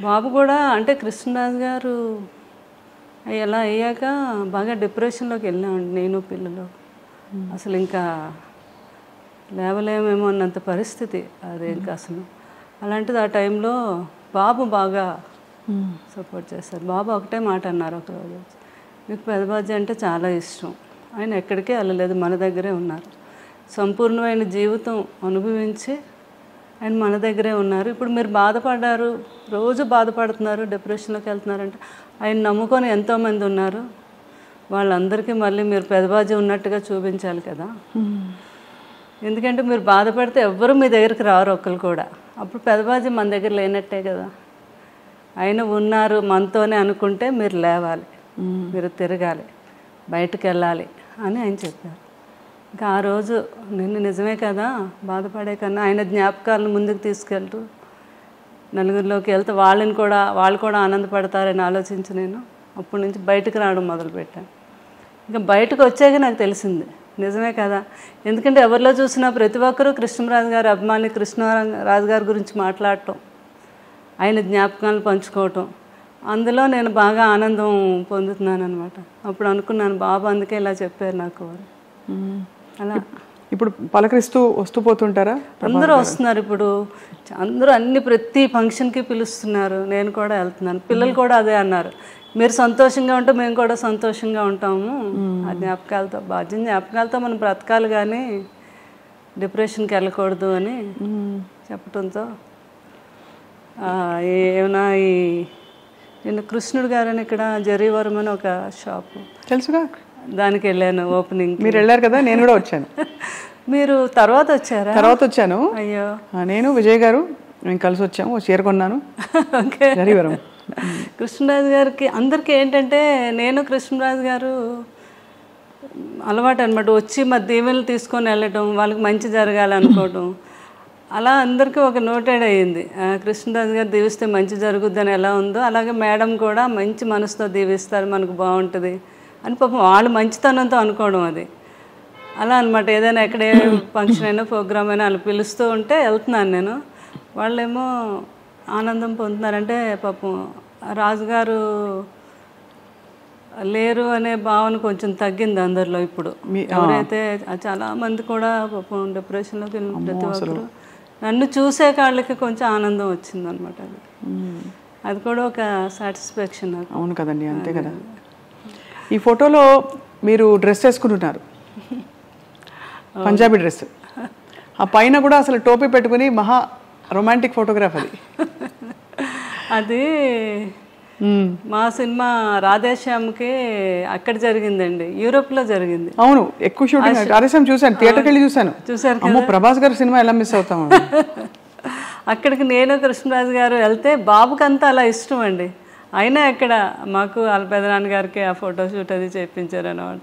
బాబు కూడా అంటే కృష్ణరాజు గారు ఎలా అయ్యాక బాగా డిప్రెషన్లోకి వెళ్ళామండి నేను పిల్లలు. అసలు ఇంకా లేవలేమేమో అన్నంత పరిస్థితి అది. ఇంకా అసలు అలాంటిది ఆ టైంలో బాబు బాగా సపోర్ట్ చేశారు. బాబు ఒకటే మాట అన్నారు ఒకరోజు, మీకు పెదబాజీ అంటే చాలా ఇష్టం, ఆయన ఎక్కడికే వెళ్ళలేదు, మన దగ్గరే ఉన్నారు, సంపూర్ణమైన జీవితం అనుభవించి ఆయన మన దగ్గరే ఉన్నారు. ఇప్పుడు మీరు బాధపడ్డారు, రోజు బాధపడుతున్నారు, డిప్రెషన్లోకి వెళ్తున్నారంటే ఆయన నమ్ముకొని ఎంతోమంది ఉన్నారు, వాళ్ళందరికీ మళ్ళీ మీరు పెదబాజీ ఉన్నట్టుగా చూపించాలి కదా. ఎందుకంటే మీరు బాధపడితే ఎవ్వరూ మీ దగ్గరికి రారు ఒక్కరు కూడా. అప్పుడు పెదబాజీ మన దగ్గర లేనట్టే కదా. ఆయన ఉన్నారు మనతోనే అనుకుంటే మీరు లేవాలి, మీరు తిరగాలి, బయటకు వెళ్ళాలి అని ఆయన చెప్పారు. ఇంకా ఆ రోజు నిజమే కదా, బాధపడే కన్నా ఆయన జ్ఞాపకాలను ముందుకు తీసుకెళ్తూ నలుగురిలోకి వెళ్తే వాళ్ళు కూడా ఆనందపడతారని ఆలోచించి నేను అప్పటి నుంచి బయటకు రావడం మొదలుపెట్టాను. ఇంకా బయటకు వచ్చాక నాకు తెలిసింది నిజమే కదా. ఎందుకంటే ఎవరిలో చూసినా ప్రతి ఒక్కరూ కృష్ణరాజు గారి అభిమాని, కృష్ణరాజు గారి గురించి మాట్లాడటం, ఆయన జ్ఞాపకాలను పంచుకోవటం, అందులో నేను బాగా ఆనందం పొందుతున్నాను అనమాట. అప్పుడు అనుకున్నాను బాబు అందుకే ఇలా చెప్పారు నాకు. అలా ఇప్పుడు పలకరిస్తూ వస్తూ పోతుంటారా? అందరూ వస్తున్నారు ఇప్పుడు, అందరూ ప్రతి ఫంక్షన్కి పిలుస్తున్నారు, నేను కూడా వెళ్తున్నాను. పిల్లలు కూడా అదే అన్నారు, మీరు సంతోషంగా ఉంటే మేము కూడా సంతోషంగా ఉంటాము, ఆ జ్ఞాపకాలతో జ్ఞాపకాలతో మనం బ్రతకాలి కానీ డిప్రెషన్కి వెళ్ళకూడదు అని చెప్పడంతో ఏమైనా నిన్న కృష్ణుడు గారని ఇక్కడ జరీవరం అని ఒక షాపు తెలుసుగా, దానికి వెళ్ళాను ఓపెనింగ్. మీరు వెళ్ళారు కదా, నేను కూడా వచ్చాను. మీరు తర్వాత వచ్చారా? తర్వాత వచ్చాను. అయ్యో, నేను విజయ్ గారు మేము కలిసి వచ్చాము, చీర కొన్నాను. ఓకే, జరీవరం. కృష్ణరాజు గారికి అందరికీ ఏంటంటే నేను కృష్ణరాజు గారు అలవాటు అనమాట, వచ్చి మా దీవెనలు తీసుకొని వెళ్ళటం, వాళ్ళకి మంచి జరగాలనుకోవటం, అలా అందరికీ ఒక నోటెడ్ అయ్యింది. కృష్ణరాజు గారు దీవిస్తే మంచి జరుగుద్దని ఎలా ఉందో అలాగే మేడం కూడా మంచి మనసుతో దీవిస్తారు, మనకు బాగుంటుంది అని పాపం వాళ్ళు మంచితనంతో అనుకోవడం అది. అలా అనమాట. ఏదైనా ఎక్కడ ఏ ఫంక్షన్ అయినా ప్రోగ్రామ్ అయినా వాళ్ళు పిలుస్తూ ఉంటే వెళ్తున్నాను నేను, వాళ్ళేమో ఆనందం పొందుతున్నారంటే పాపం రాజుగారు లేరు అనే భావన కొంచెం తగ్గింది అందరిలో ఇప్పుడు. ఎవరైతే చాలా మంది కూడా డిప్రెషన్లోకి వెళ్ళిన ప్రతి ఒక్కరు నన్ను చూసే వాళ్ళకి కొంచెం ఆనందం వచ్చింది అనమాట. అది కూడా ఒక సాటిస్ఫాక్షన్ నాకు. అవును కదండి, అంతే కదా. ఈ ఫోటోలో మీరు డ్రెస్ వేసుకుంటున్నారు, పంజాబీ డ్రెస్. ఆ పైన కూడా అసలు టోపీ పెట్టుకుని మహా రొమాంటిక్ ఫోటోగ్రాఫ్ అది. అది మా సినిమా రాధేశ్యామ్కి అక్కడ జరిగిందండి, యూరోప్లో జరిగింది. అవును, ఎక్కువ షూటింగ్ రాధేశ్యామ్ చూశాను, థియేటర్కి వెళ్ళి చూశాను. అమ్మో, ప్రభాస్ గారి సినిమా ఎలా మిస్ అవుతాము. అక్కడికి నేను కృష్ణరాజు గారు వెళ్తే బాబుకంతా అలా ఇష్టం అండి. అయినా అక్కడ మాకు వాళ్ళ పెదనాన్న గారికి ఆ ఫోటో షూట్ అది చేయించారు అనమాట.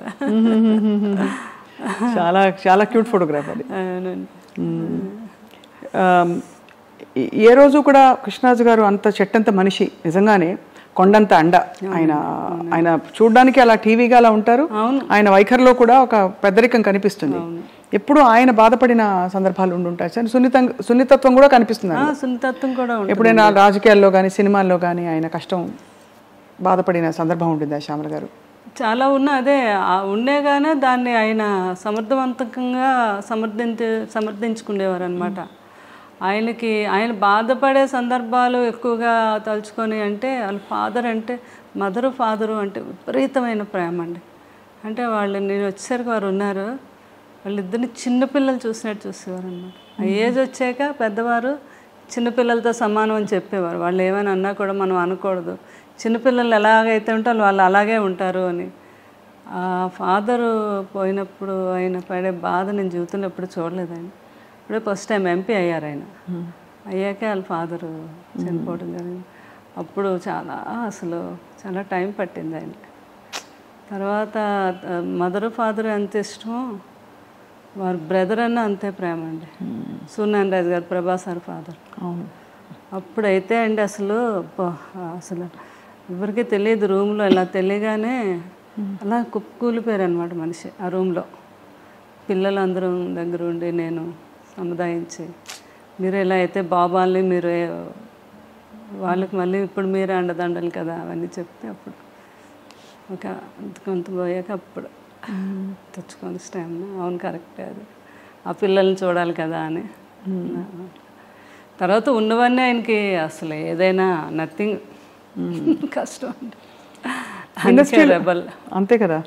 చాలా చాలా క్యూట్ ఫోటోగ్రాఫ్ అది. ఏ రోజు కూడా కృష్ణరాజు గారు అంత చెట్టంత మనిషి, నిజంగానే కొండంత అండ. ఆయన చూడడానికి అలా టీవీగా అలా ఉంటారు. ఆయన వైఖరిలో కూడా ఒక పెద్దరికం కనిపిస్తుంది. ఎప్పుడు ఆయన బాధపడిన సందర్భాలు ఉండుంటాయి సార్. సున్నితత్వం కూడా కనిపిస్తుంది. సున్నితత్వం కూడా ఎప్పుడైనా రాజకీయాల్లో కానీ సినిమాల్లో కానీ ఆయన కష్టం బాధపడిన సందర్భం ఉంటుందా శ్యామల గారు? చాలా అదే ఉండేగానే దాన్ని ఆయన సమర్థవంతంగా సమర్థించుకునేవారు అనమాట. ఆయన బాధపడే సందర్భాలు ఎక్కువగా తలుచుకొని అంటే వాళ్ళ ఫాదర్ అంటే ఫాదరు అంటే విపరీతమైన ప్రేమ అండి. అంటే నేను వచ్చేసరికి వారు ఉన్నారు, వాళ్ళిద్దరిని చిన్నపిల్లలు చూసినట్టు చూసేవారు అనమాట. ఆ ఏజ్ వచ్చాక పెద్దవారు చిన్నపిల్లలతో సమానం అని చెప్పేవారు. వాళ్ళు ఏమైనా అన్నా కూడా మనం అనకూడదు, చిన్నపిల్లలు ఎలాగైతే ఉంటారో వాళ్ళు అలాగే ఉంటారు అని. ఆ ఫాదరు పోయినప్పుడు ఆయన పడే బాధ నేను జీవితంలో ఎప్పుడు చూడలేదండి. ఇప్పుడే ఫస్ట్ టైం ఎంపీ అయ్యారు ఆయన. అయ్యాకే వాళ్ళ ఫాదరు చనిపోవడం జరిగింది. అప్పుడు చాలా టైం పట్టింది ఆయన. తర్వాత ఫాదర్ ఎంత ఇష్టమో వారి బ్రదర్ అన్న అంతే ప్రేమ అండి. సూర్యనారాయణ రాజు గారు, ప్రభాస్ గారు ఫాదర్. అప్పుడైతే అండి అసలు ఎవరికి తెలియదు, రూమ్లో ఇలా తెలియగానే అలా కుప్పకూలిపోయారు అనమాట మనిషి ఆ రూమ్లో. పిల్లలందరూ దగ్గర ఉండి నేను సముదాయించి, మీరు ఎలా అయితే బాబాల్ని మీరు వాళ్ళకి మళ్ళీ ఇప్పుడు మీరే అండదండలు కదా అవన్నీ చెప్తే అప్పుడు ఒక కొంత పోయాక అప్పుడు తెచ్చుకొని స్టామినా, అవును కరెక్టే, అది ఆ పిల్లల్ని చూడాలి కదా అని. తర్వాత ఉన్నవన్నీ ఆయనకి అసలు ఏదైనా నథింగ్, కష్టం ఇండస్ట్రీ రెబల్. అంతే కదా.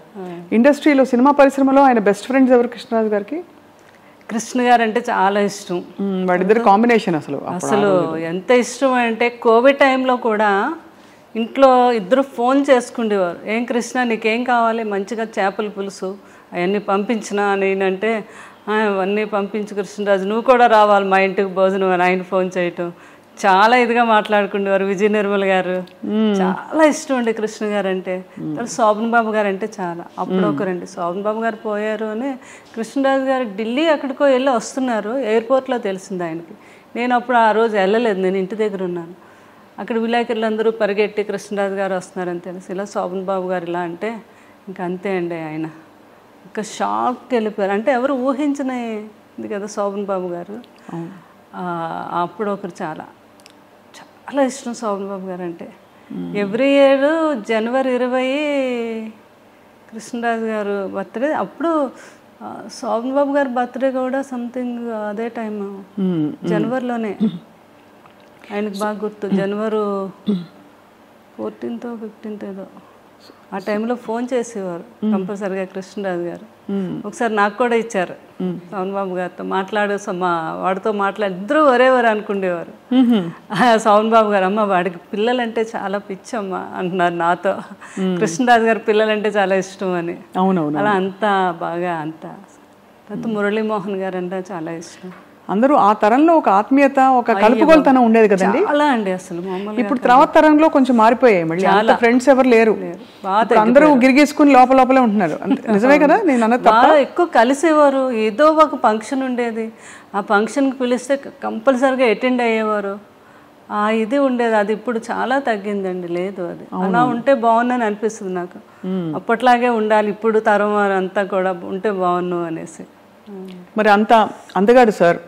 ఇండస్ట్రీలో సినిమా పరిశ్రమలో ఆయన బెస్ట్ ఫ్రెండ్స్ ఎవరు కృష్ణరాజు గారికి? కృష్ణ గారు అంటే చాలా ఇష్టం. వాడిద్దరు కాంబినేషన్ అసలు ఎంత ఇష్టం అంటే కోవిడ్ టైంలో కూడా ఇంట్లో ఇద్దరు ఫోన్ చేసుకుండేవారు. ఏం కృష్ణ నీకేం కావాలి, మంచిగా చేపల పులుసు అవన్నీ పంపించినా నేనంటే అవన్నీ పంపించు కృష్ణరాజు, నువ్వు కూడా రావాలి మా ఇంటికి భోజనం అని ఆయన ఫోన్ చేయటం. చాలా ఇదిగా మాట్లాడుకునేవారు. విజయ నిర్మల్ గారు చాలా ఇష్టం అండి కృష్ణ గారు అంటే. శోభన్ బాబు గారు అంటే చాలా. అప్పుడు ఒకరండి శోభన్ బాబు గారు పోయారు అని కృష్ణరాజు గారు ఢిల్లీ ఎక్కడికో వెళ్ళి వస్తున్నారు, ఎయిర్పోర్ట్లో తెలిసింది ఆయనకి. నేను అప్పుడు ఆ రోజు వెళ్ళలేదు, నేను ఇంటి దగ్గర ఉన్నాను. అక్కడ విలేకరులు అందరూ పరిగెట్టి కృష్ణరాజు గారు వస్తున్నారని తెలిసి ఇలా శోభన్ బాబు గారు ఇలా అంటే ఇంకా అంతే అండి, ఆయన ఇంకా షాక్కి వెళ్ళిపోయారు. అంటే ఎవరు ఊహించినది కదా శోభన్ బాబు గారు. అప్పుడు ఒకరు చాలా ఇష్టం శోభన్ బాబు గారు అంటే. ఎవ్రీ ఇయర్ జనవరి 20 కృష్ణరాజు గారు బర్త్డే. అప్పుడు శోభన్ బాబు గారి బర్త్డే కూడా సంథింగ్ అదే టైం జనవరిలోనే. ఆయనకు బాగా గుర్తు, జనవరి 14th 15th ఏదో ఆ టైంలో ఫోన్ చేసేవారు కంపల్సరిగా కృష్ణరాజు గారు. ఒకసారి నాకు కూడా ఇచ్చారు శోభన్ బాబు గారితో వాడితో ఇద్దరు ఒరేవారు అనుకునేవారు. శోభన్ బాబు గారు అమ్మ వాడికి పిల్లలంటే చాలా పిచ్చమ్మ అంటున్నారు నాతో. కృష్ణరాజు గారు పిల్లలంటే చాలా ఇష్టం అని. అలా అంతా బాగా తర్వాత మురళీమోహన్ గారు అంటే చాలా ఇష్టం. అందరూ ఆ తరంలో ఒక ఆత్మీయత, ఒక కలుపుగోలుతనం ఉండేది కదండి. అలా అండి అసలు ఇప్పుడు తర్వాత తరంలో కొంచెం మారిపోయాయి. మళ్ళీ అంత ఫ్రెండ్స్ ఎవరు లేరు, అందరూ గిరిగేసుకుని లోపలే ఉంటున్నారు. నిజమే కదా, నేను అన్నది బాగా ఎక్కువ కలిసేవారు. ఏదో ఒక ఫంక్షన్ ఉండేది, ఆ ఫంక్షన్కి పిలిస్తే కంపల్సరిగా అటెండ్ అయ్యేవారు. ఇది ఉండేది. అది ఇప్పుడు చాలా తగ్గిందండి, లేదు. అది అలా ఉంటే బాగుందని అనిపిస్తుంది నాకు. అప్పట్లాగే ఉండాలి ఇప్పుడు తరం అంతా కూడా ఉంటే బాగున్నాను అనేసి. మరి అంత అందగాడు సార్,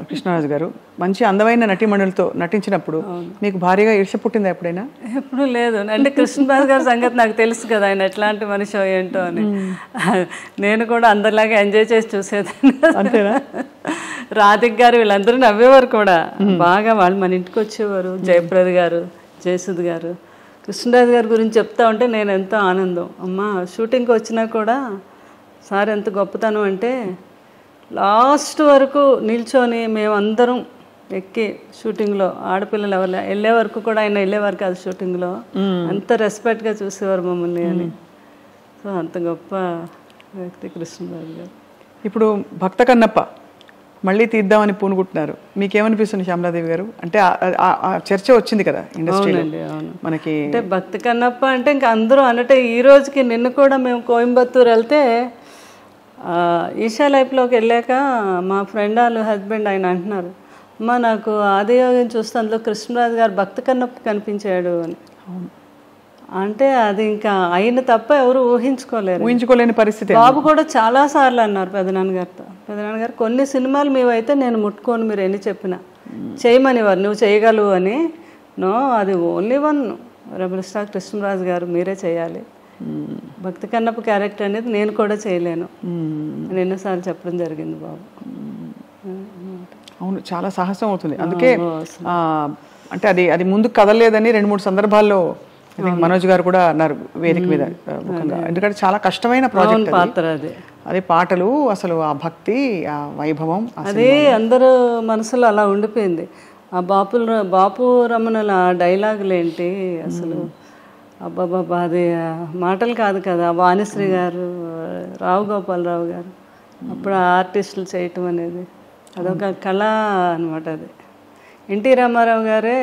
కృష్ణరాజు గారు మంచి అందమైన నటీమణులతో నటించినప్పుడు మీకు భారీగా ఈర్ష్య పుట్టిందా ఎప్పుడైనా? ఎప్పుడు లేదు. అంటే కృష్ణరాజు గారి సంగతి నాకు తెలుసు కదా, ఆయన ఎట్లాంటి మనిషి ఏంటో అని. నేను కూడా అందరిలాగా ఎంజాయ్ చేసి చూసేదాన్ని. అంతేనా? రాధిక్ గారు వీళ్ళందరూ నవ్వేవారు కూడా బాగా. వాళ్ళు మన ఇంటికి వచ్చేవారు. జయప్రద గారు, జయసుద్ గారు, కృష్ణరాజు గారి గురించి చెప్తా ఉంటే నేను ఎంతో ఆనందం. అమ్మ షూటింగ్కి వచ్చినా కూడా సార్ ఎంత గొప్పతనం అంటే లాస్ట్ వరకు నిల్చొని మేమందరం ఎక్కి షూటింగ్లో ఆడపిల్లలు ఎవరు వెళ్ళే వరకు కూడా ఆయన వెళ్ళేవారు కాదు షూటింగ్లో. అంత రెస్పెక్ట్గా చూసేవారు మమ్మల్ని అని. సో అంత గొప్ప వ్యక్తి కృష్ణరాజు గారు. ఇప్పుడు భక్త కన్నప్ప మళ్ళీ తీద్దామని పూనుకుంటున్నారు. మీకేమనిపిస్తుంది శ్యామలాదేవి గారు? అంటే ఆ చర్చ వచ్చింది కదా ఇండస్ట్రీలో మనకి. అంటే భక్త కన్నప్ప అంటే ఇంకా అందరూ అంటే ఈ రోజుకి నిన్న కూడా మేము కోయంబత్తూరు వెళ్తే ఈషా లైఫ్లోకి వెళ్ళాక మా ఫ్రెండ్ వాళ్ళ హస్బెండ్ ఆయన అంటున్నారు, అమ్మ నాకు ఆదియోగం చూస్తే అందులో కృష్ణరాజు గారు భక్త కన్నప్ప కనిపించాడు అని. అంటే అది ఇంకా ఆయన తప్ప ఎవరు ఊహించుకోలేని పరిస్థితి. బాబు కూడా చాలా సార్లు అన్నారు పెదనాన్నగారితో, పెదనాన్నగారు కొన్ని సినిమాలు మేమైతే నేను ముట్టుకోను మీరు ఎన్ని చెప్పినా చేయమనివారు, నువ్వు చేయగలవు అని. నో, అది only one rebel star Krishnaraju గారు, మీరే చేయాలి. భక్తి కన్నప్ప క్యారెక్టర్ అనేది నేను కూడా చేయలేను అని ఎన్నోసార్లు చెప్పడం జరిగింది బాబు. అవును, చాలా సాహసం అవుతుంది. అందుకే అంటే అది ముందుకు కదలలేదని 2-3 సందర్భాల్లో మనోజ్ గారు కూడా అన్నారు వేదిక మీద. ఎందుకంటే చాలా కష్టమైన ప్రాజెక్ట్ పాత్ర అది. అదే పాటలు, అసలు ఆ భక్తి, ఆ వైభవం, అదే అందరూ మనసులో అలా ఉండిపోయింది. ఆ బాపు రమణల డైలాగులు ఏంటి అసలు, అబ్బాబాబా అది మాటలు కాదు కదా. వాణిశ్రీ గారు, రావు గోపాలరావు గారు అప్పుడు ఆర్టిస్టులు చేయటం అనేది అదొక కళ అనమాట. అది ఎన్టీ రామారావు గారే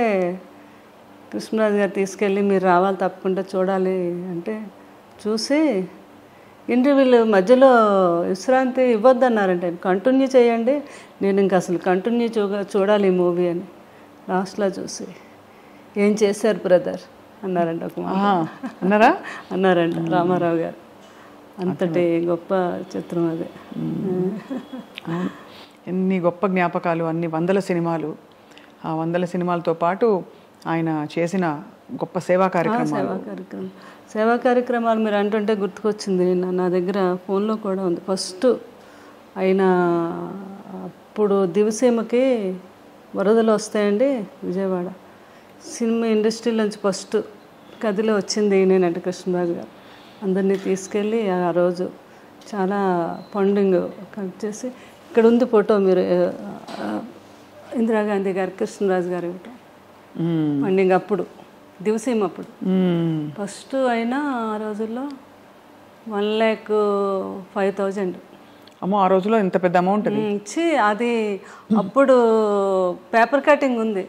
కృష్ణరాజు గారు తీసుకెళ్ళి మీరు రావాలి తప్పకుండా చూడాలి అంటే చూసి ఇంటర్వ్యూలు మధ్యలో విశ్రాంతి ఇవ్వద్దన్నారంటే కంటిన్యూ చేయండి, నేను ఇంకా అసలు కంటిన్యూ చూడాలి ఈ మూవీ అని. లాస్ట్లో చూసి ఏం చేశారు బ్రదర్ అన్నారంట ఒక అన్నారా అన్నారంట రామారావు గారు. అంతటి గొప్ప చిత్రం అది. ఎన్ని గొప్ప జ్ఞాపకాలు, అన్ని 100 సినిమాలు. ఆ 100 సినిమాలతో పాటు ఆయన చేసిన గొప్ప సేవా కార్యక్రమాలు మీరు అంటుంటే గుర్తుకొచ్చింది. నా దగ్గర ఫోన్లో కూడా ఉంది. ఫస్ట్ ఆయన అప్పుడు దివసీమకి వరదలు వస్తాయండి విజయవాడ, సినిమా ఇండస్ట్రీ నుంచి ఫస్ట్ కదిలో వచ్చింది నేనంటే కృష్ణరాజు గారు. అందరినీ తీసుకెళ్ళి ఆ రోజు చాలా ఫండింగ్ కలెక్ట్ చేసి, ఇక్కడ ఉంది ఫోటో మీరు, ఇందిరాగాంధీ గారు కృష్ణరాజు గారు ఇవ్వటం ఫండింగ్ అప్పుడు దివసీమ అప్పుడు ఫస్ట్ అయినా ఆ రోజుల్లో 1,05,000. అమ్మో, ఆ రోజులో ఇంత పెద్ద అమౌంట్ ఇచ్చి అది అప్పుడు పేపర్ కటింగ్ ఉంది.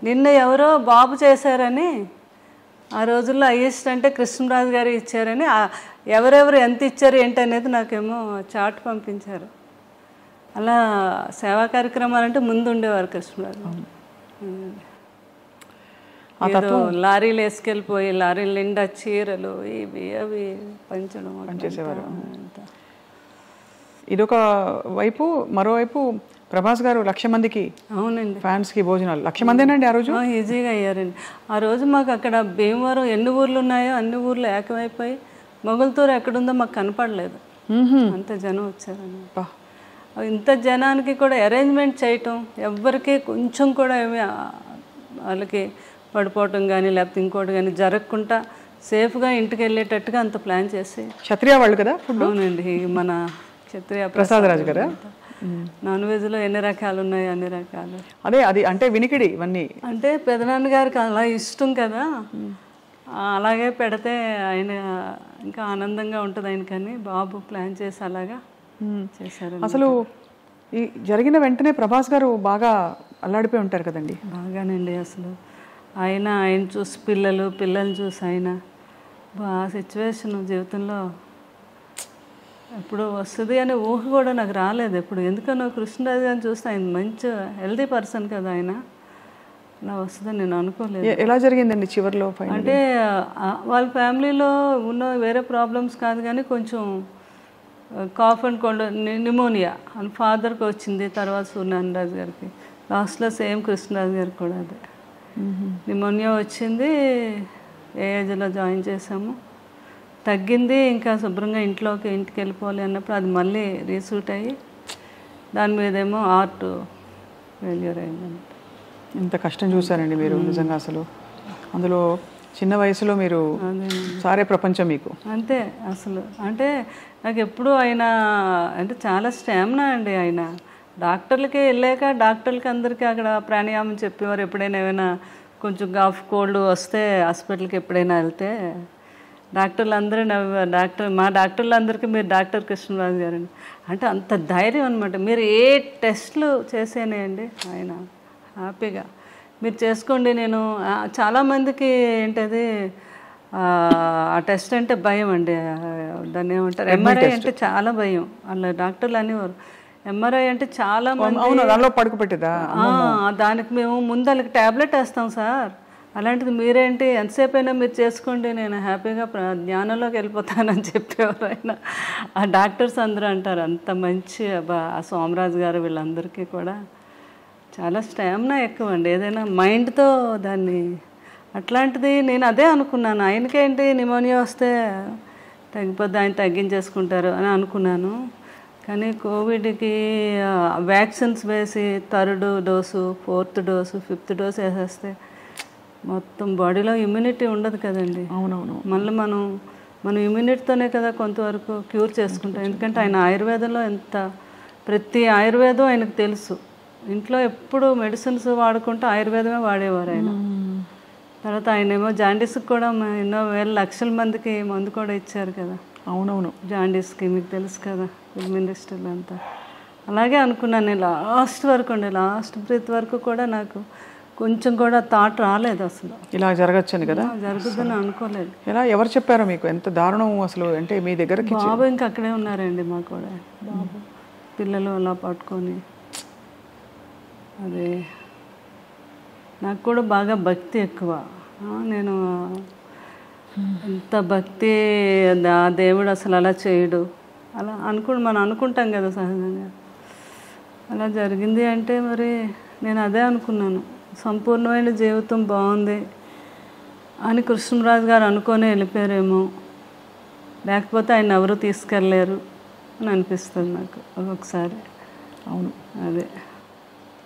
నిన్న ఎవరో బాబు చేశారని ఆ రోజుల్లో హైయెస్ట్ అంటే కృష్ణరాజు గారు ఇచ్చారని, ఎవరెవరు ఎంత ఇచ్చారు ఏంటి అనేది నాకేమో చార్ట్ పంపించారు. అలా సేవా కార్యక్రమాలు అంటే ముందు ఉండేవారు కృష్ణరాజు. లారీలు వేసుకెళ్ళిపోయి లారీలు నిండా చీరలు ఇవి అవి పనిచేసేవారు. ఇదొక వైపు. మరోవైపు ప్రభాస్ గారు 1,00,000 మందికి, అవునండి, ఫ్యాన్స్కి భోజనాలు 1,00,000 మందేనండి ఆ రోజు. ఈజీగా అయ్యారండి ఆ రోజు. మాకు అక్కడ భీమవరం ఎన్ని ఊర్లు ఉన్నాయో అన్ని ఊర్లు ఏకమైపోయి మొగల్తూరు ఎక్కడుందో మాకు కనపడలేదు, అంత జనం వచ్చారని. ఇంత జనానికి కూడా అరేంజ్మెంట్ చేయటం, ఎవ్వరికి కొంచెం కూడా ఏమి వాళ్ళకి పడిపోవటం కానీ లేకపోతే ఇంకోటి కానీ జరగకుండా సేఫ్గా ఇంటికి వెళ్ళేటట్టుగా అంత ప్లాన్ చేసి. క్షత్రియ వాళ్ళు కదా? అవునండి, మన క్షత్రియ ప్రసాద్ రాజు గారు. నాన్ వెజ్లో ఎన్ని రకాలు ఉన్నాయి, అన్ని రకాలు. అదే అది అంటే వినికిడి ఇవన్నీ అంటే పెదనాన్న గారికి అలా ఇష్టం కదా, అలాగే పెడితే ఆయన ఇంకా ఆనందంగా ఉంటుంది ఆయనకని బాబు ప్లాన్ చేసి అలాగా చేశారు. అసలు ఈ జరిగిన వెంటనే ప్రభాస్ గారు బాగా అల్లాడిపోయి ఉంటారు కదండి? బాగానండి. అసలు ఆయన చూసి పిల్లల్ని చూసి ఆయన ఆ సిచ్యువేషన్ జీవితంలో ఎప్పుడు వస్తుంది అనే ఊహ కూడా నాకు రాలేదు ఎప్పుడు. ఎందుకనో కృష్ణరాజు గారిని చూస్తే ఆయన మంచి హెల్తీ పర్సన్ కదా, ఆయన అలా వస్తుందని నేను అనుకోలేదు. ఎలా జరిగిందండి చివరిలో? అంటే వాళ్ళ ఫ్యామిలీలో ఉన్న వేరే ప్రాబ్లమ్స్ కాదు కానీ కొంచెం కాఫ్ అండ్ కోల్డ్ న్యూమోనియా అని ఫాదర్కి వచ్చింది, తర్వాత సూర్యనారాయణ గారికి, లాస్ట్లో సేమ్ కృష్ణరాజు గారికి కూడా అదే న్యూమోనియా వచ్చింది. ఏ ఏజ్లో జాయిన్ చేసాము, తగ్గింది, ఇంకా శుభ్రంగా ఇంటికి వెళ్ళిపోవాలి అన్నప్పుడు అది మళ్ళీ రీసూట్ అయ్యి దాని మీదేమో ఆర్ట్ ఫెయిల్యూర్ అయిందండి. ఇంత కష్టం చూసారండి మీరు నిజంగా. అసలు అందులో చిన్న వయసులో మీరు సారే ప్రపంచం మీకు. అంతే అసలు. అంటే నాకు ఎప్పుడు ఆయన అంటే చాలా స్టామినా అండి. ఆయన డాక్టర్లకి వెళ్ళాక డాక్టర్లకి అందరికీ అక్కడ ప్రాణాయామం చెప్పేవారు. ఎప్పుడైనా ఏమైనా కొంచెం కాఫ్ కోల్డ్ వస్తే హాస్పిటల్కి ఎప్పుడైనా వెళ్తే డాక్టర్లు అందరూ నవ్వేవారు. మా డాక్టర్లందరికీ మీరు డాక్టర్ కృష్ణరాజు గారండి అంటే అంత ధైర్యం అనమాట. మీరు ఏ టెస్ట్లు చేసేనేయండి ఆయన హ్యాపీగా మీరు చేసుకోండి. నేను చాలామందికి ఏంటది ఆ టెస్ట్ అంటే భయం అండి. దాన్ని ఏమంటారు, ఎంఆర్ఐ అంటే చాలా భయం. అలా డాక్టర్లు అనేవారు ఎంఆర్ఐ అంటే చాలా మంది పడుకోబెట్టేదా, దానికి మేము ముందు వాళ్ళకి ట్యాబ్లెట్ వేస్తాం సార్, అలాంటిది మీరేంటి ఎంతసేపు అయినా మీరు చేసుకోండి, నేను హ్యాపీగా జ్ఞానంలోకి వెళ్ళిపోతానని చెప్పేవారు ఆయన. ఆ డాక్టర్స్ అందరూ అంటారు అంత మంచి ఆ సోమరాజు గారు వీళ్ళందరికీ కూడా చాలా స్టామినా ఎక్కువ అండి. ఏదైనా మైండ్తో దాన్ని అట్లాంటిది నేను అదే అనుకున్నాను. ఆయనకేంటి న్యూమోనియా వస్తే తగ్గిపోద్ది, ఆయన తగ్గించేసుకుంటారు అని అనుకున్నాను. కానీ కోవిడ్కి వ్యాక్సిన్స్ వేసి 3rd dose 4th dose 5th dose వేసేస్తే మొత్తం బాడీలో ఇమ్యూనిటీ ఉండదు కదండి. అవునవును. మళ్ళీ మనం ఇమ్యూనిటీతోనే కదా కొంతవరకు క్యూర్ చేసుకుంటాం. ఎందుకంటే ఆయన ఆయుర్వేదంలో ప్రతి ఆయుర్వేదం ఆయనకు తెలుసు. ఇంట్లో ఎప్పుడు మెడిసిన్స్ వాడుకుంటూ ఆయుర్వేదమే వాడేవారు ఆయన. తర్వాత ఆయన ఏమో జాండీస్కి కూడా ఎన్నో వేల లక్షల మందికి మందు కూడా ఇచ్చారు కదా. అవునవును. జాండీస్కి మీకు తెలుసు కదా, ఫిల్మ్ ఇండస్ట్రీలో అంతా. అలాగే అనుకున్నాను నేను లాస్ట్ వరకు అండి, లాస్ట్ బ్రీత్ వరకు కూడా నాకు కొంచెం కూడా థాట్ రాలేదు అసలు ఇలా జరగచ్చని కదా, జరుగుతుందని అనుకోలేదు. ఎలా ఎవరు చెప్పారో మీకు? ఎంత దారుణం అసలు. అంటే మీ దగ్గరకి బాబు ఇంకా అక్కడే ఉన్నారండి, మాకు కూడా బాబు పిల్లలు అలా పట్టుకొని. అదే నాకు కూడా బాగా భక్తి ఎక్కువ. నేను ఎంత భక్తి, ఆ దేవుడు అసలు అలా చేయడు అలా మనం అనుకుంటాం కదా సహజంగా. అలా జరిగింది అంటే మరి నేను అదే అనుకున్నాను, సంపూర్ణమైన జీవితం బాగుంది అని కృష్ణరాజు గారు అనుకొని వెళ్ళిపోయారేమో, లేకపోతే ఆయన ఎవరు తీసుకెళ్ళలేరు అని అనిపిస్తుంది నాకు ఒక్కొక్కసారి. అవును, అదే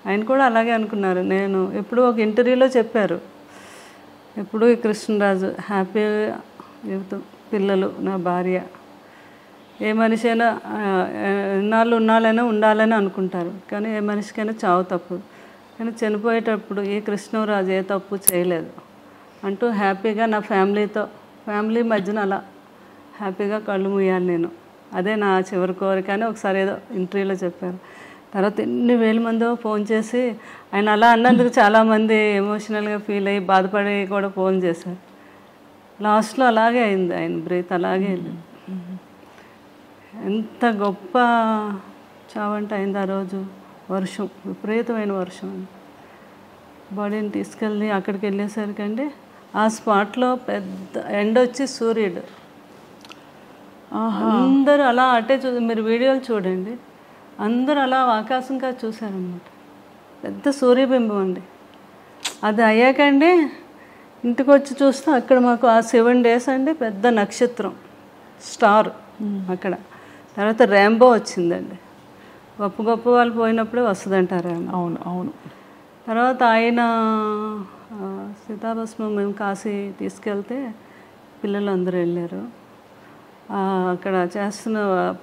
ఆయన కూడా అలాగే అనుకున్నారు. నేను ఎప్పుడు ఒక ఇంటర్వ్యూలో చెప్పారు, ఎప్పుడు ఈ కృష్ణరాజు హ్యాపీగా జీవితం, పిల్లలు, నా భార్య, ఏ మనిషి అయినా ఉన్నాళ్ళైనా ఉండాలని అనుకుంటారు, కానీ ఏ మనిషికైనా చావు తప్పు. కానీ చనిపోయేటప్పుడు ఈ కృష్ణరాజు ఏ తప్పు చేయలేదు అంటూ హ్యాపీగా నా ఫ్యామిలీ మధ్యన అలా హ్యాపీగా కళ్ళు మూయాలి నేను, అదే నా చివరి కోరిక అని ఒకసారి ఏదో ఇంటర్వ్యూలో చెప్పారు. తర్వాత ఎన్ని వేల మందో ఫోన్ చేసి ఆయన అలా అన్నందుకు చాలామంది ఎమోషనల్గా ఫీల్ అయ్యి బాధపడి కూడా ఫోన్ చేశారు. లాస్ట్లో అలాగే అయింది, ఆయన బ్రీత్ అలాగే వెళ్ళింది. ఎంత గొప్ప చావంటే అయింది ఆ రోజు. వర్షం, విపరీతమైన వర్షం. బాడీని తీసుకెళ్ళి అక్కడికి వెళ్ళేసరికండి ఆ స్పాట్లో పెద్ద ఎండ వచ్చి సూర్యుడు, అందరూ అలా అట్టే మీరు వీడియోలు చూడండి, అందరూ అలా ఆకాశంగా చూశారనమాట. పెద్ద సూర్యబింబం అండి. అది అయ్యాకండి ఇంటికి వచ్చి చూస్తే అక్కడ మాకు ఆ 7 days అండి పెద్ద నక్షత్రం, స్టార్ అక్కడ. తర్వాత ర్యాంబో వచ్చిందండి. గొప్ప వాళ్ళు పోయినప్పుడే వస్తుందంటారు. అవును అవును. తర్వాత ఆయన సీతాభస్మం మేము కాశీ తీసుకెళ్తే పిల్లలు అందరూ వెళ్ళారు. అక్కడ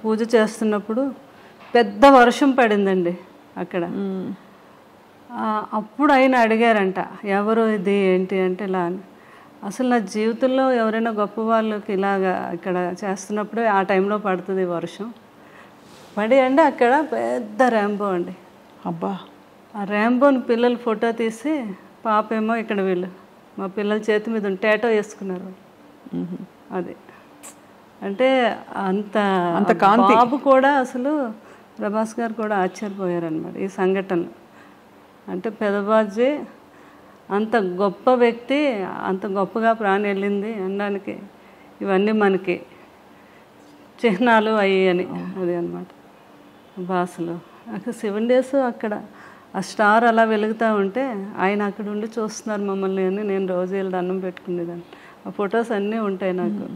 పూజ చేస్తున్నప్పుడు పెద్ద వర్షం పడిందండి అక్కడ. అప్పుడు ఆయన అడిగారంట, ఎవరు ఇది ఏంటి అంటే ఇలా అని. అసలు నా జీవితంలో ఎవరైనా గొప్ప వాళ్ళకి ఇలాగా ఇక్కడ చేస్తున్నప్పుడే ఆ టైంలో పడుతుంది వర్షం. పడి అండి అక్కడ పెద్ద ర్యాంబో అండి. అబ్బా, ఆ ర్యాంబోని పిల్లలు ఫోటో తీసి, పాప ఏమో ఇక్కడ వీళ్ళు మా పిల్లల చేతి మీద టాటో వేసుకున్నారు. అది అంటే అంత బాబు కూడా అసలు ప్రభాస్ గారు కూడా ఆశ్చర్యపోయారనమాట ఈ సంఘటనలు. అంటే పెదబాజీ అంత గొప్ప వ్యక్తి, అంత గొప్పగా ప్రాణం వెళ్ళింది అనడానికి ఇవన్నీ మనకి చిహ్నాలు అయ్యి అని అది అనమాట భాషలో. అక్కడ 7 days అక్కడ ఆ స్టార్ అలా వెలుగుతూ ఉంటే ఆయన అక్కడ ఉండి చూస్తున్నారు మమ్మల్ని అని నేను రోజు వెళ్ళి దండం పెట్టుకునేదాన్ని. ఆ ఫొటోస్ అన్నీ ఉంటాయి నాకు.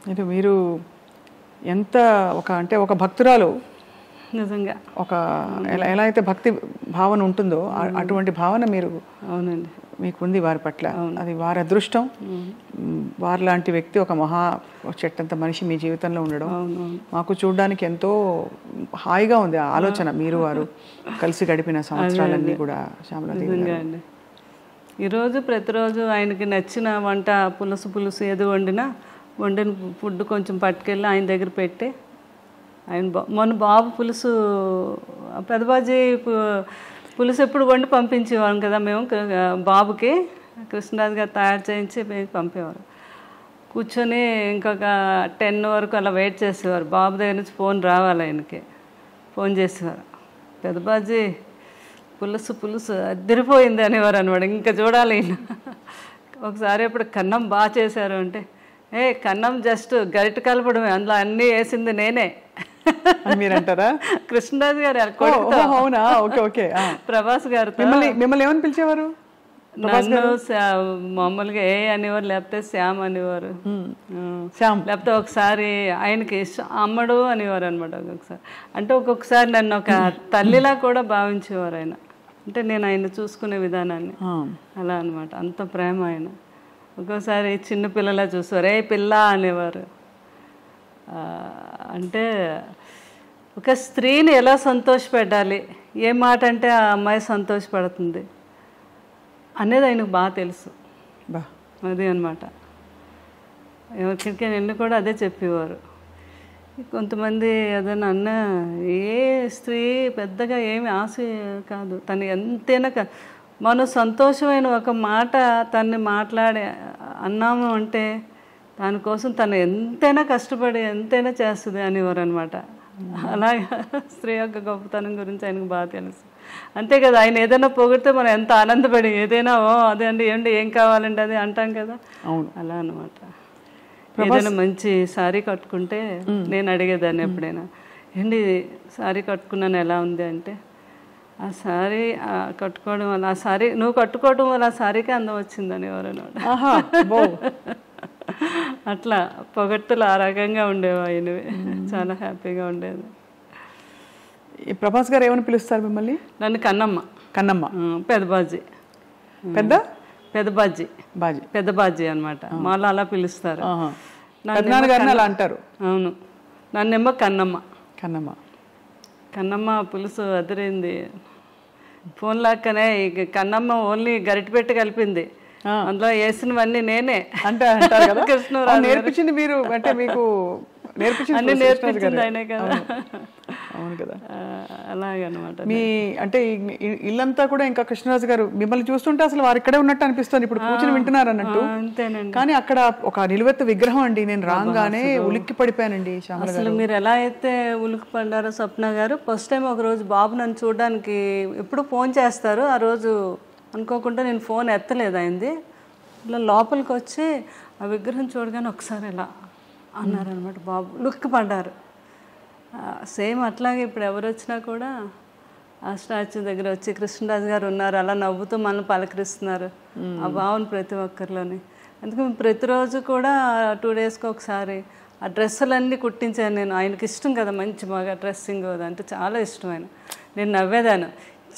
అయితే మీరు ఎంత అంటే ఒక భక్తురాలు నిజంగా ఒక ఎలా అయితే భక్తి భావన ఉంటుందో అటువంటి భావన మీరు అవునండి మీకుంది వారి పట్ల. అది వారి అదృష్టం. వారి లాంటి వ్యక్తి ఒక చెట్టంత మనిషి మీ జీవితంలో ఉండడం మాకు చూడడానికి ఎంతో హాయిగా ఉంది. ఆ ఆలోచన మీరు వారు కలిసి గడిపిన సంవత్సరాలన్నీ కూడా శ్యామలాదేవి గారు. ఈరోజు ప్రతిరోజు ఆయనకి నచ్చిన వంట పులుసు ఏది వండిన ఫుడ్ కొంచెం పట్టుకెళ్ళి ఆయన దగ్గర పెట్టి ఆయన మొన్న బాబు పులుసు పెదబాజీ పులుసు ఎప్పుడు వండి పంపించేవాళ్ళం కదా మేము బాబుకి. కృష్ణరాజు గారు తయారు చేయించి పంపేవారు. కూర్చొని ఇంకొక 10 వరకు అలా వెయిట్ చేసేవారు. బాబు దగ్గర నుంచి ఫోన్ రావాలి ఆయనకి. ఫోన్ చేసేవారు, పెదబాజీ పులుసు అదిరిపోయింది అనేవారు అనమాట. ఇంకా చూడాలి. ఒకసారి ఇప్పుడు కన్నం బాగా చేశారు అంటే కన్నం జస్ట్ గరిట కలపడమే, అందులో అన్నీ వేసింది నేనే మీరంటారా? కృష్ణరాజు గారు అవునా? Okay okay. ప్రభాస్ గారు మిమ్మల్ని ఏమని పిలిచేవారు? నన్ను మామూలుగా అనేవారు, లేకపోతే శ్యామ్ అనేవారు, లేకపోతే ఒకసారి ఆయనకి అమ్మడు అనేవారు అనమాట. ఒక్కొక్కసారి అంటే ఒక్కొక్కసారి నన్ను ఒక తల్లిలా కూడా భావించేవారు ఆయన. అంటే నేను ఆయన చూసుకునే విధానాన్ని అలా అనమాట. అంత ప్రేమ ఆయన. ఒక్కోసారి చిన్న పిల్లలా చూసేవారు, పిల్ల అనేవారు. అంటే ఒక స్త్రీని ఎలా సంతోషపెట్టాలి, ఏ మాట అంటే ఆ అమ్మాయి సంతోషపడుతుంది అనేది ఆయనకు బాగా తెలుసు. అదే అనమాట. ఎవరికైనా వెళ్ళి కూడా అదే చెప్పేవారు. కొంతమంది ఏదైనా అన్న ఏ స్త్రీ పెద్దగా ఏమి ఆశ కాదు, తను ఎంతైనా మనం సంతోషమైన ఒక మాట తన్ని మాట్లాడి అన్నాము అంటే దానికోసం తను ఎంతైనా కష్టపడి ఎంతైనా చేస్తుంది అనేవారు అనమాట. అలాగా స్త్రీ యొక్క గొప్పతనం గురించి ఆయనకు బాగా తెలుసు. అంతే కదా, ఆయన ఏదైనా పొగిడితే మనం ఎంత ఆనందపడి ఏదైనా అదే అండి ఏం కావాలండి అది అంటాం కదా, అలా అనమాట. ఏదైనా మంచి శారీ కట్టుకుంటే నేను అడిగేదాన్ని ఎప్పుడైనా, ఏంటి శారీ కట్టుకున్నాను ఎలా ఉంది అంటే, ఆ శారీ కట్టుకోవడం వల్ల ఆ శారీ నువ్వు కట్టుకోవడం వల్ల ఆ శారీకి అందం వచ్చిందని ఎవరన్నమాట. అట్లా పొగట్టులు ఆ రకంగా ఉండేవి ఆయనవి. చాలా హ్యాపీగా ఉండేది. ప్రభాస్ గారు ఏమని పిలుస్తారు మిమ్మల్ని? నన్ను కన్నమ్మ పెదబాజీ పెద్దబాజీ అనమాట. మాలో అలా పిలుస్తారు. అలా అంటారు. అవును, నన్నేమో కన్నమ్మ పులుసు అదిరింది. ఫోన్ లాక్కనే కన్నమ్మ ఓన్లీ గరిటె పెట్టి కలిపింది, అందులో వేసినవన్నీ నేనే కృష్ణరాజు నేర్పించింది మీరు అంటే మీకు నేర్పించింది ఆయనే కదా. అవును కదా, అలాగనమాట. మీ అంటే ఇల్లంతా కూడా ఇంకా కృష్ణరాజు గారు మిమ్మల్ని చూస్తుంటే అసలు వారు ఇక్కడే ఉన్నట్టు అనిపిస్తుంది. ఇప్పుడు కూర్చుని వింటున్నారు అన్నట్టు. కానీ అక్కడ ఒక నిలువెత్తు విగ్రహం అండి. నేను రాగానే ఉలిక్కి పడిపోయానండి. అసలు మీరు ఎలా అయితే ఉలిక్కి పడ్డారో స్వప్న గారు, ఫస్ట్ టైం ఒక రోజు బాబు నన్ను చూడడానికి ఎప్పుడు ఫోన్ చేస్తారు, ఆ రోజు అనుకోకుండా నేను ఫోన్ ఎత్తలేదు అయింది. ఇలా లోపలికి వచ్చి ఆ విగ్రహం చూడగానే ఒకసారి ఇలా అన్నారనమాట. బాబు ఉలిక్కి పడ్డారు. సేమ్ అట్లాగే ఇప్పుడు ఎవరు వచ్చినా కూడా ఆ స్టాచ్యూ దగ్గర వచ్చి కృష్ణరాజు గారు ఉన్నారు అలా నవ్వుతూ మనల్ని పలకరిస్తున్నారు. ఆ భావన ప్రతి ఒక్కరిలోని. అందుకని ప్రతిరోజు కూడా 2 daysకి ఒకసారి ఆ డ్రెస్సులన్నీ కుట్టించాను నేను. ఆయనకి ఇష్టం కదా మంచి బాగా డ్రెస్సింగ్ అంటే చాలా ఇష్టం. నేను నవ్వేదాను.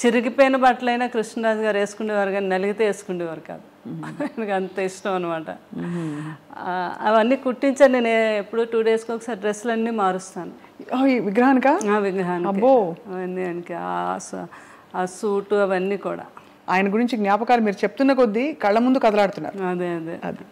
చిరిగిపోయిన బట్టలైనా కృష్ణరాజు గారు వేసుకునేవారు, కానీ నలిగితే వేసుకునేవారు కాదు. ఆయనకు అంత ఇష్టం అనమాట. అవన్నీ కుట్టించాను నేను. ఎప్పుడు 2 daysకి ఒకసారి డ్రెస్సులన్నీ మారుస్తాను విగ్రహానికి. అవన్నీ ఆయనకి ఆ సూటు అవన్నీ కూడా. ఆయన గురించి జ్ఞాపకాలు మీరు చెప్తున్న కొద్దీ కళ్ళ ముందు కదలాడుతున్నారు. అదే